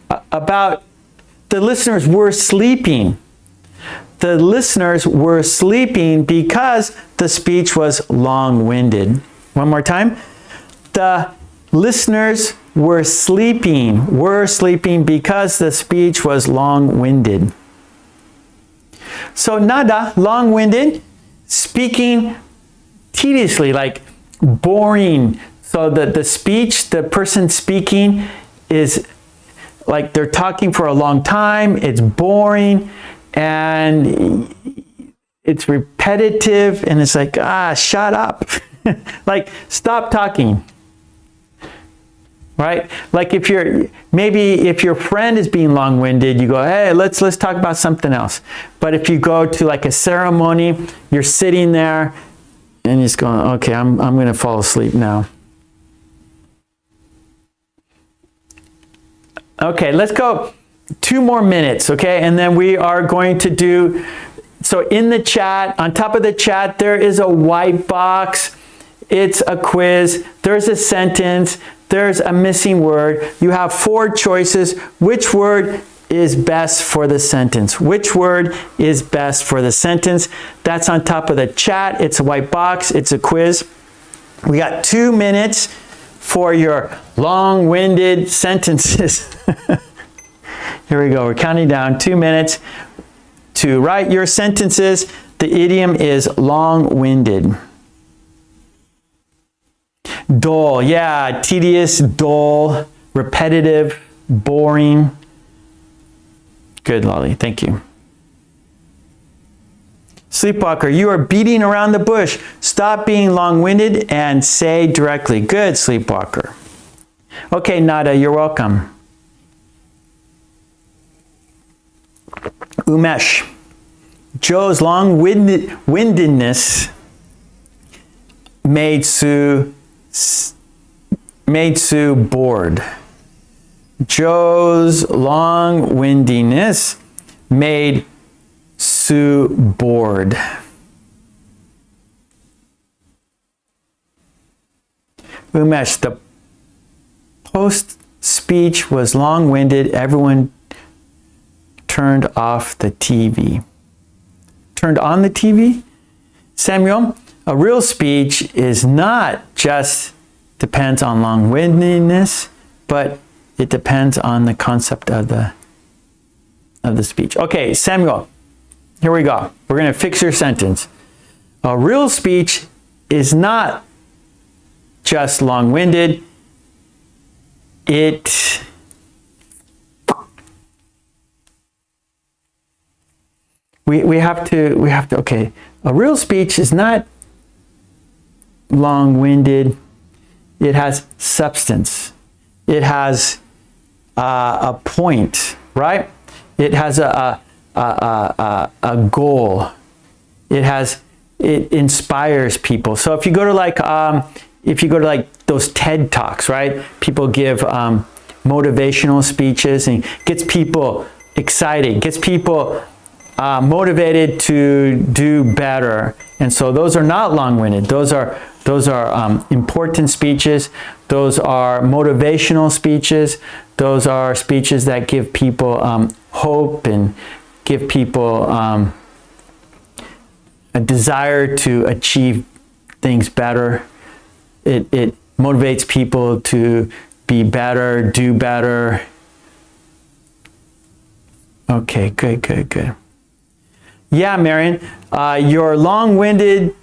sleeping. The listeners were sleeping because the speech was long-winded. One more time. The listeners were sleeping because the speech was long-winded. So nada, long-winded, speaking tediously, like boring. So the speech, the person speaking is like they're talking for a long time, it's boring, and it's repetitive, and it's like, shut up. Like, stop talking. Right? Like if your friend is being long-winded, you go, hey, let's talk about something else. But if you go to like a ceremony, you're sitting there and you're just going, okay, I'm going to fall asleep now. Okay, let's go 2 more minutes, okay? And then we are going to do, so in the chat, on top of the chat, there is a white box. It's a quiz. There's a sentence. There's a missing word. You have 4 choices. Which word is best for the sentence? Which word is best for the sentence? That's on top of the chat. It's a white box. It's a quiz. We got 2 minutes for your long-winded sentences. Here we go. We're counting down 2 minutes to write your sentences. The idiom is long-winded. Dull, yeah, tedious, dull, repetitive, boring. Good, Lolly, thank you. Sleepwalker, you are beating around the bush. Stop being long-winded and say directly. Good, Sleepwalker. Okay, Nada, you're welcome. Umesh, Joe's long-windedness made Sue bored. Joe's long-windedness made Sue bored. Umesh, the post speech was long-winded. Everyone turned off the TV. Turned on the TV? Samuel, a real speech is not just depends on long-windedness, but it depends on the concept of the speech. Okay, Samuel, here we go. We're going to fix your sentence. A real speech is not just long-winded. We have to, okay. A real speech is not long-winded. It has substance. It has a point, right? It has a goal. It inspires people. So if you go to like those TED Talks, right? People give motivational speeches and gets people excited, gets people motivated to do better. And so those are not long-winded. Those are important speeches. Those are motivational speeches. Those are speeches that give people hope and give people a desire to achieve things better. It motivates people to be better, do better. Okay, good. Yeah, Marion, your long-winded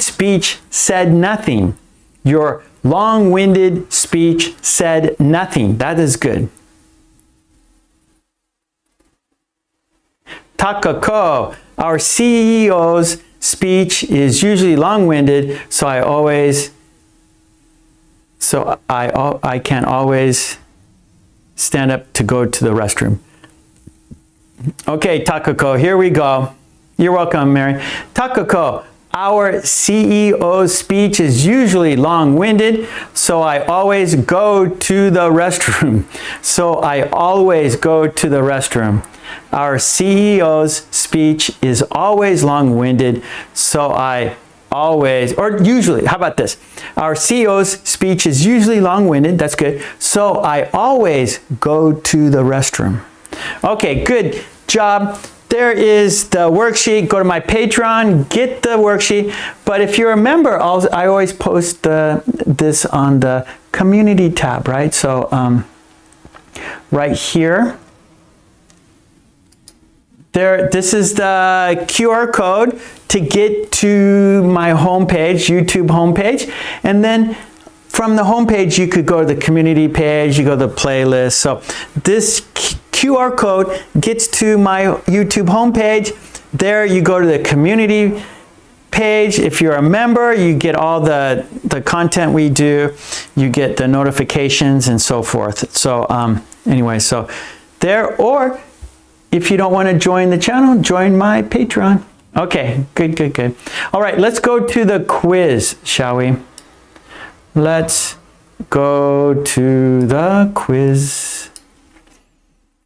speech said nothing. Your long-winded speech said nothing. That is good. Takako, our CEO's speech is usually long-winded, so I can always stand up to go to the restroom. Okay, Takako, here we go. You're welcome, Mary. Takako, our CEO's speech is usually long-winded, so I always go to the restroom. Our CEO's speech is always long-winded, so I always, or usually, how about this? Our CEO's speech is usually long-winded, that's good, so I always go to the restroom. Okay, good job. There is the worksheet. Go to my Patreon, get the worksheet. But if you're a member, I always post this on the community tab, right? So right here, this is the QR code to get to my homepage, YouTube homepage. And then from the homepage, you could go to the community page, you go to the playlist. So this QR code gets to my YouTube homepage. There you go to the community page. If you're a member, you get all the content we do. You get the notifications and so forth. So anyway, so there, or if you don't want to join the channel, join my Patreon. Okay, good. All right, let's go to the quiz, shall we? Let's go to the quiz.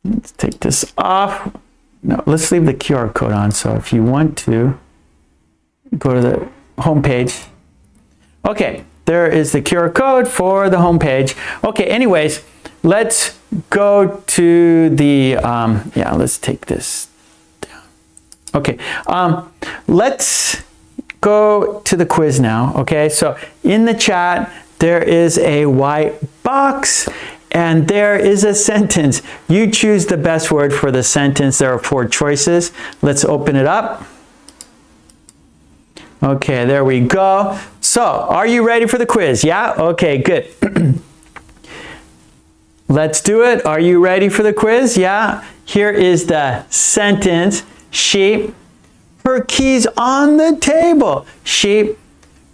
Let's take this off. No, let's leave the QR code on. So if you want to go to the home page. Okay, there is the QR code for the home page. Okay, anyways, let's go to the, yeah, let's take this down. Okay, let's go to the quiz now. Okay, so in the chat, there is a white box and there is a sentence. You choose the best word for the sentence. There are 4 choices. Let's open it up. Okay, there we go. So, are you ready for the quiz? Yeah? Okay, good. Let's do it. Are you ready for the quiz? Yeah? Here is the sentence. She, her keys on the table. She,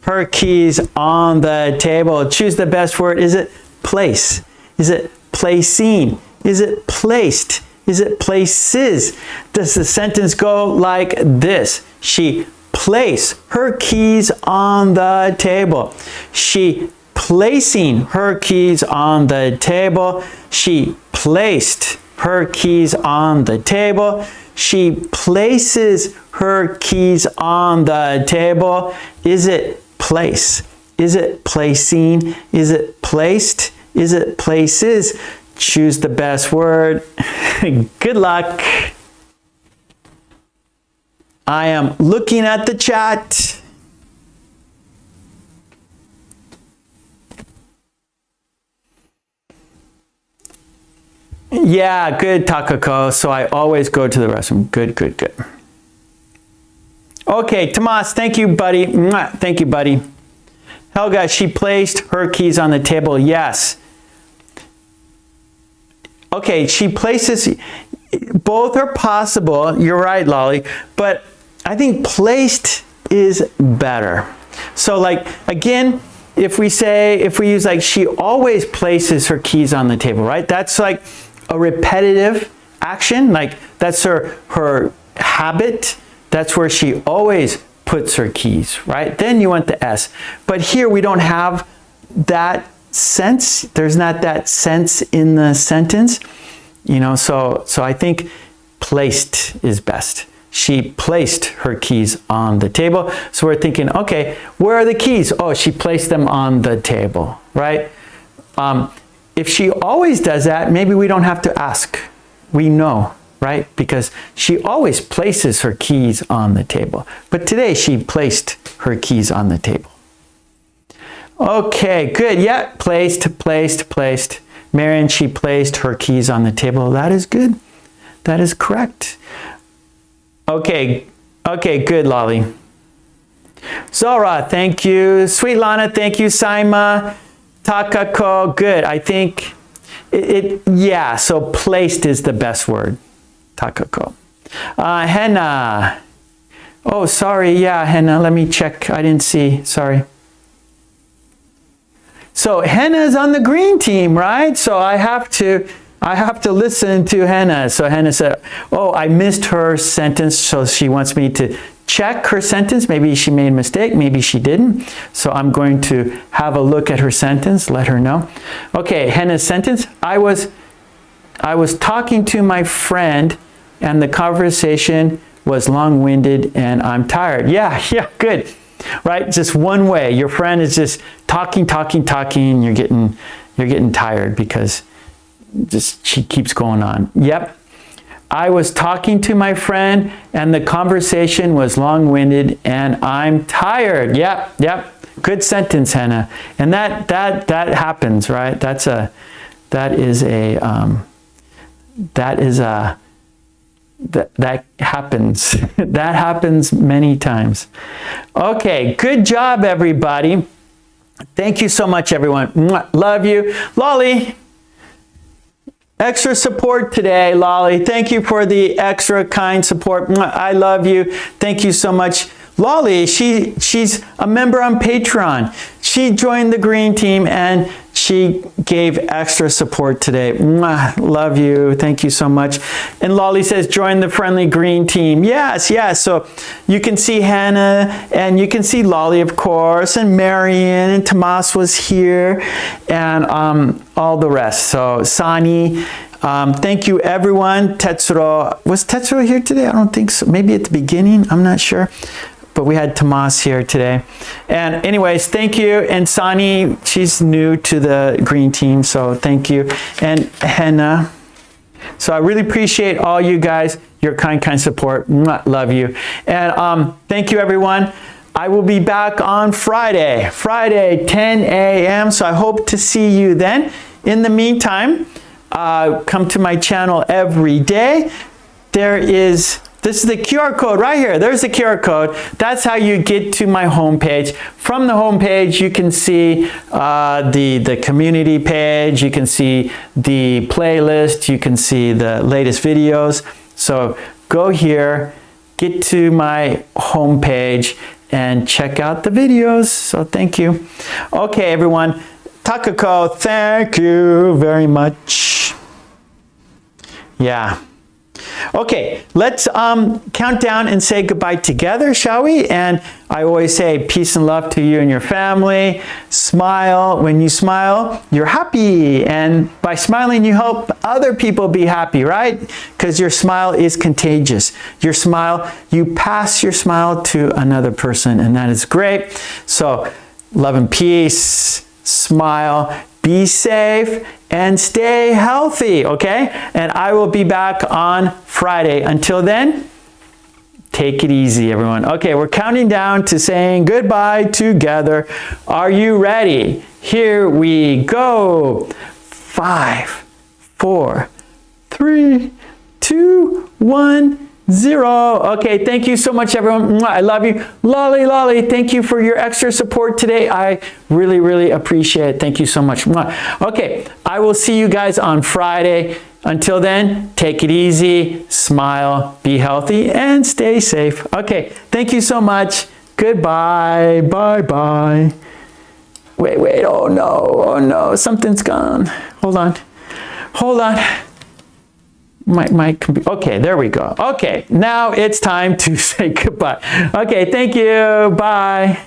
her keys on the table. Choose the best word. Is it place? Is it placing? Is it placed? Is it places? Does the sentence go like this? She placed her keys on the table. She placing her keys on the table. She placed her keys on the table. She places her keys on the table. Is it place? Is it placing? Is it placed? Is it places? Choose the best word. Good luck. I am looking at the chat. Yeah, good, Takako. So I always go to the restroom. Good, good, good. Okay, Tomas, thank you, buddy. Mwah, thank you, buddy. Helga, she placed her keys on the table. Yes. Okay, she places, both are possible. You're right, Lolly. But I think placed is better. So like, again, if we use like, she always places her keys on the table, right? That's like a repetitive action. Like that's her habit. That's where she always puts her keys, right? Then you want the S. But here we don't have that sense. There's not that sense in the sentence, you know, so I think placed is best. She placed her keys on the table. So we're thinking, okay, where are the keys? Oh, she placed them on the table, right? If she always does that, maybe we don't have to ask. We know, right? Because she always places her keys on the table. But today she placed her keys on the table. Okay, good. Yeah, placed, placed, placed. Marion, she placed her keys on the table. That is good. That is correct. Okay, okay, good, Lolly. Zora, thank you. Sweet Lana, thank you. Saima, Takako, good. I think yeah, so placed is the best word. Takako. Henna. Oh, sorry. Yeah, Henna, let me check. I didn't see. Sorry. So Henna's on the green team, right? So I have to listen to Henna. So Henna said, oh, I missed her sentence. So she wants me to check her sentence. Maybe she made a mistake. Maybe she didn't. So I'm going to have a look at her sentence, let her know. Okay, Henna's sentence. I was talking to my friend and the conversation was long-winded and I'm tired. Yeah, good. Right? Just one way. Your friend is just talking, and you're getting tired because just she keeps going on. Yep. I was talking to my friend and the conversation was long-winded and I'm tired. Yep. Good sentence, Hannah. And that happens, right? That happens. That happens many times. Okay, good job, everybody. Thank you so much, everyone. Love you. Lolly, extra support today, Lolly. Thank you for the extra kind support. I love you. Thank you so much. Lolly, she's a member on Patreon. She joined the green team and she gave extra support today. Love you. Thank you so much. And Lolly says, join the friendly green team. Yes. So you can see Hannah and you can see Lolly, of course, and Marion and Tomas was here and all the rest. So Sani, thank you, everyone. Tetsuro, was Tetsuro here today? I don't think so. Maybe at the beginning. I'm not sure. But we had Tomas here today. And anyways, thank you. And Sani, she's new to the green team, so thank you. And Henna. So I really appreciate all you guys, your kind support. Love you. And thank you, everyone. I will be back on Friday, 10 a.m. So I hope to see you then. In the meantime, come to my channel every day. This is the QR code right here. There's the QR code. That's how you get to my homepage. From the homepage, you can see the community page. You can see the playlist. You can see the latest videos. So go here, get to my homepage, and check out the videos. So thank you. Okay, everyone. Takako, thank you very much. Yeah. Okay, let's count down and say goodbye together, shall we? And I always say peace and love to you and your family. Smile. When you smile, you're happy. And by smiling, you help other people be happy, right? Because your smile is contagious. Your smile, you pass your smile to another person, and that is great. So, love and peace, smile, be safe, and stay healthy, okay? And I will be back on Friday. Until then, take it easy, everyone. Okay, we're counting down to saying goodbye together. Are you ready? Here we go. 5, 4, 3, 2, 1. 0. Okay, thank you so much, everyone. I love you. Lolly, Lolly, thank you for your extra support today. I really, really appreciate it. Thank you so much. Okay, I will see you guys on Friday. Until then, take it easy, smile, be healthy, and stay safe. Okay, thank you so much. Goodbye. Bye-bye. Wait. Oh, no. Something's gone. Hold on. My computer. Okay, there we go. Okay, now it's time to say goodbye. Okay, thank you. Bye.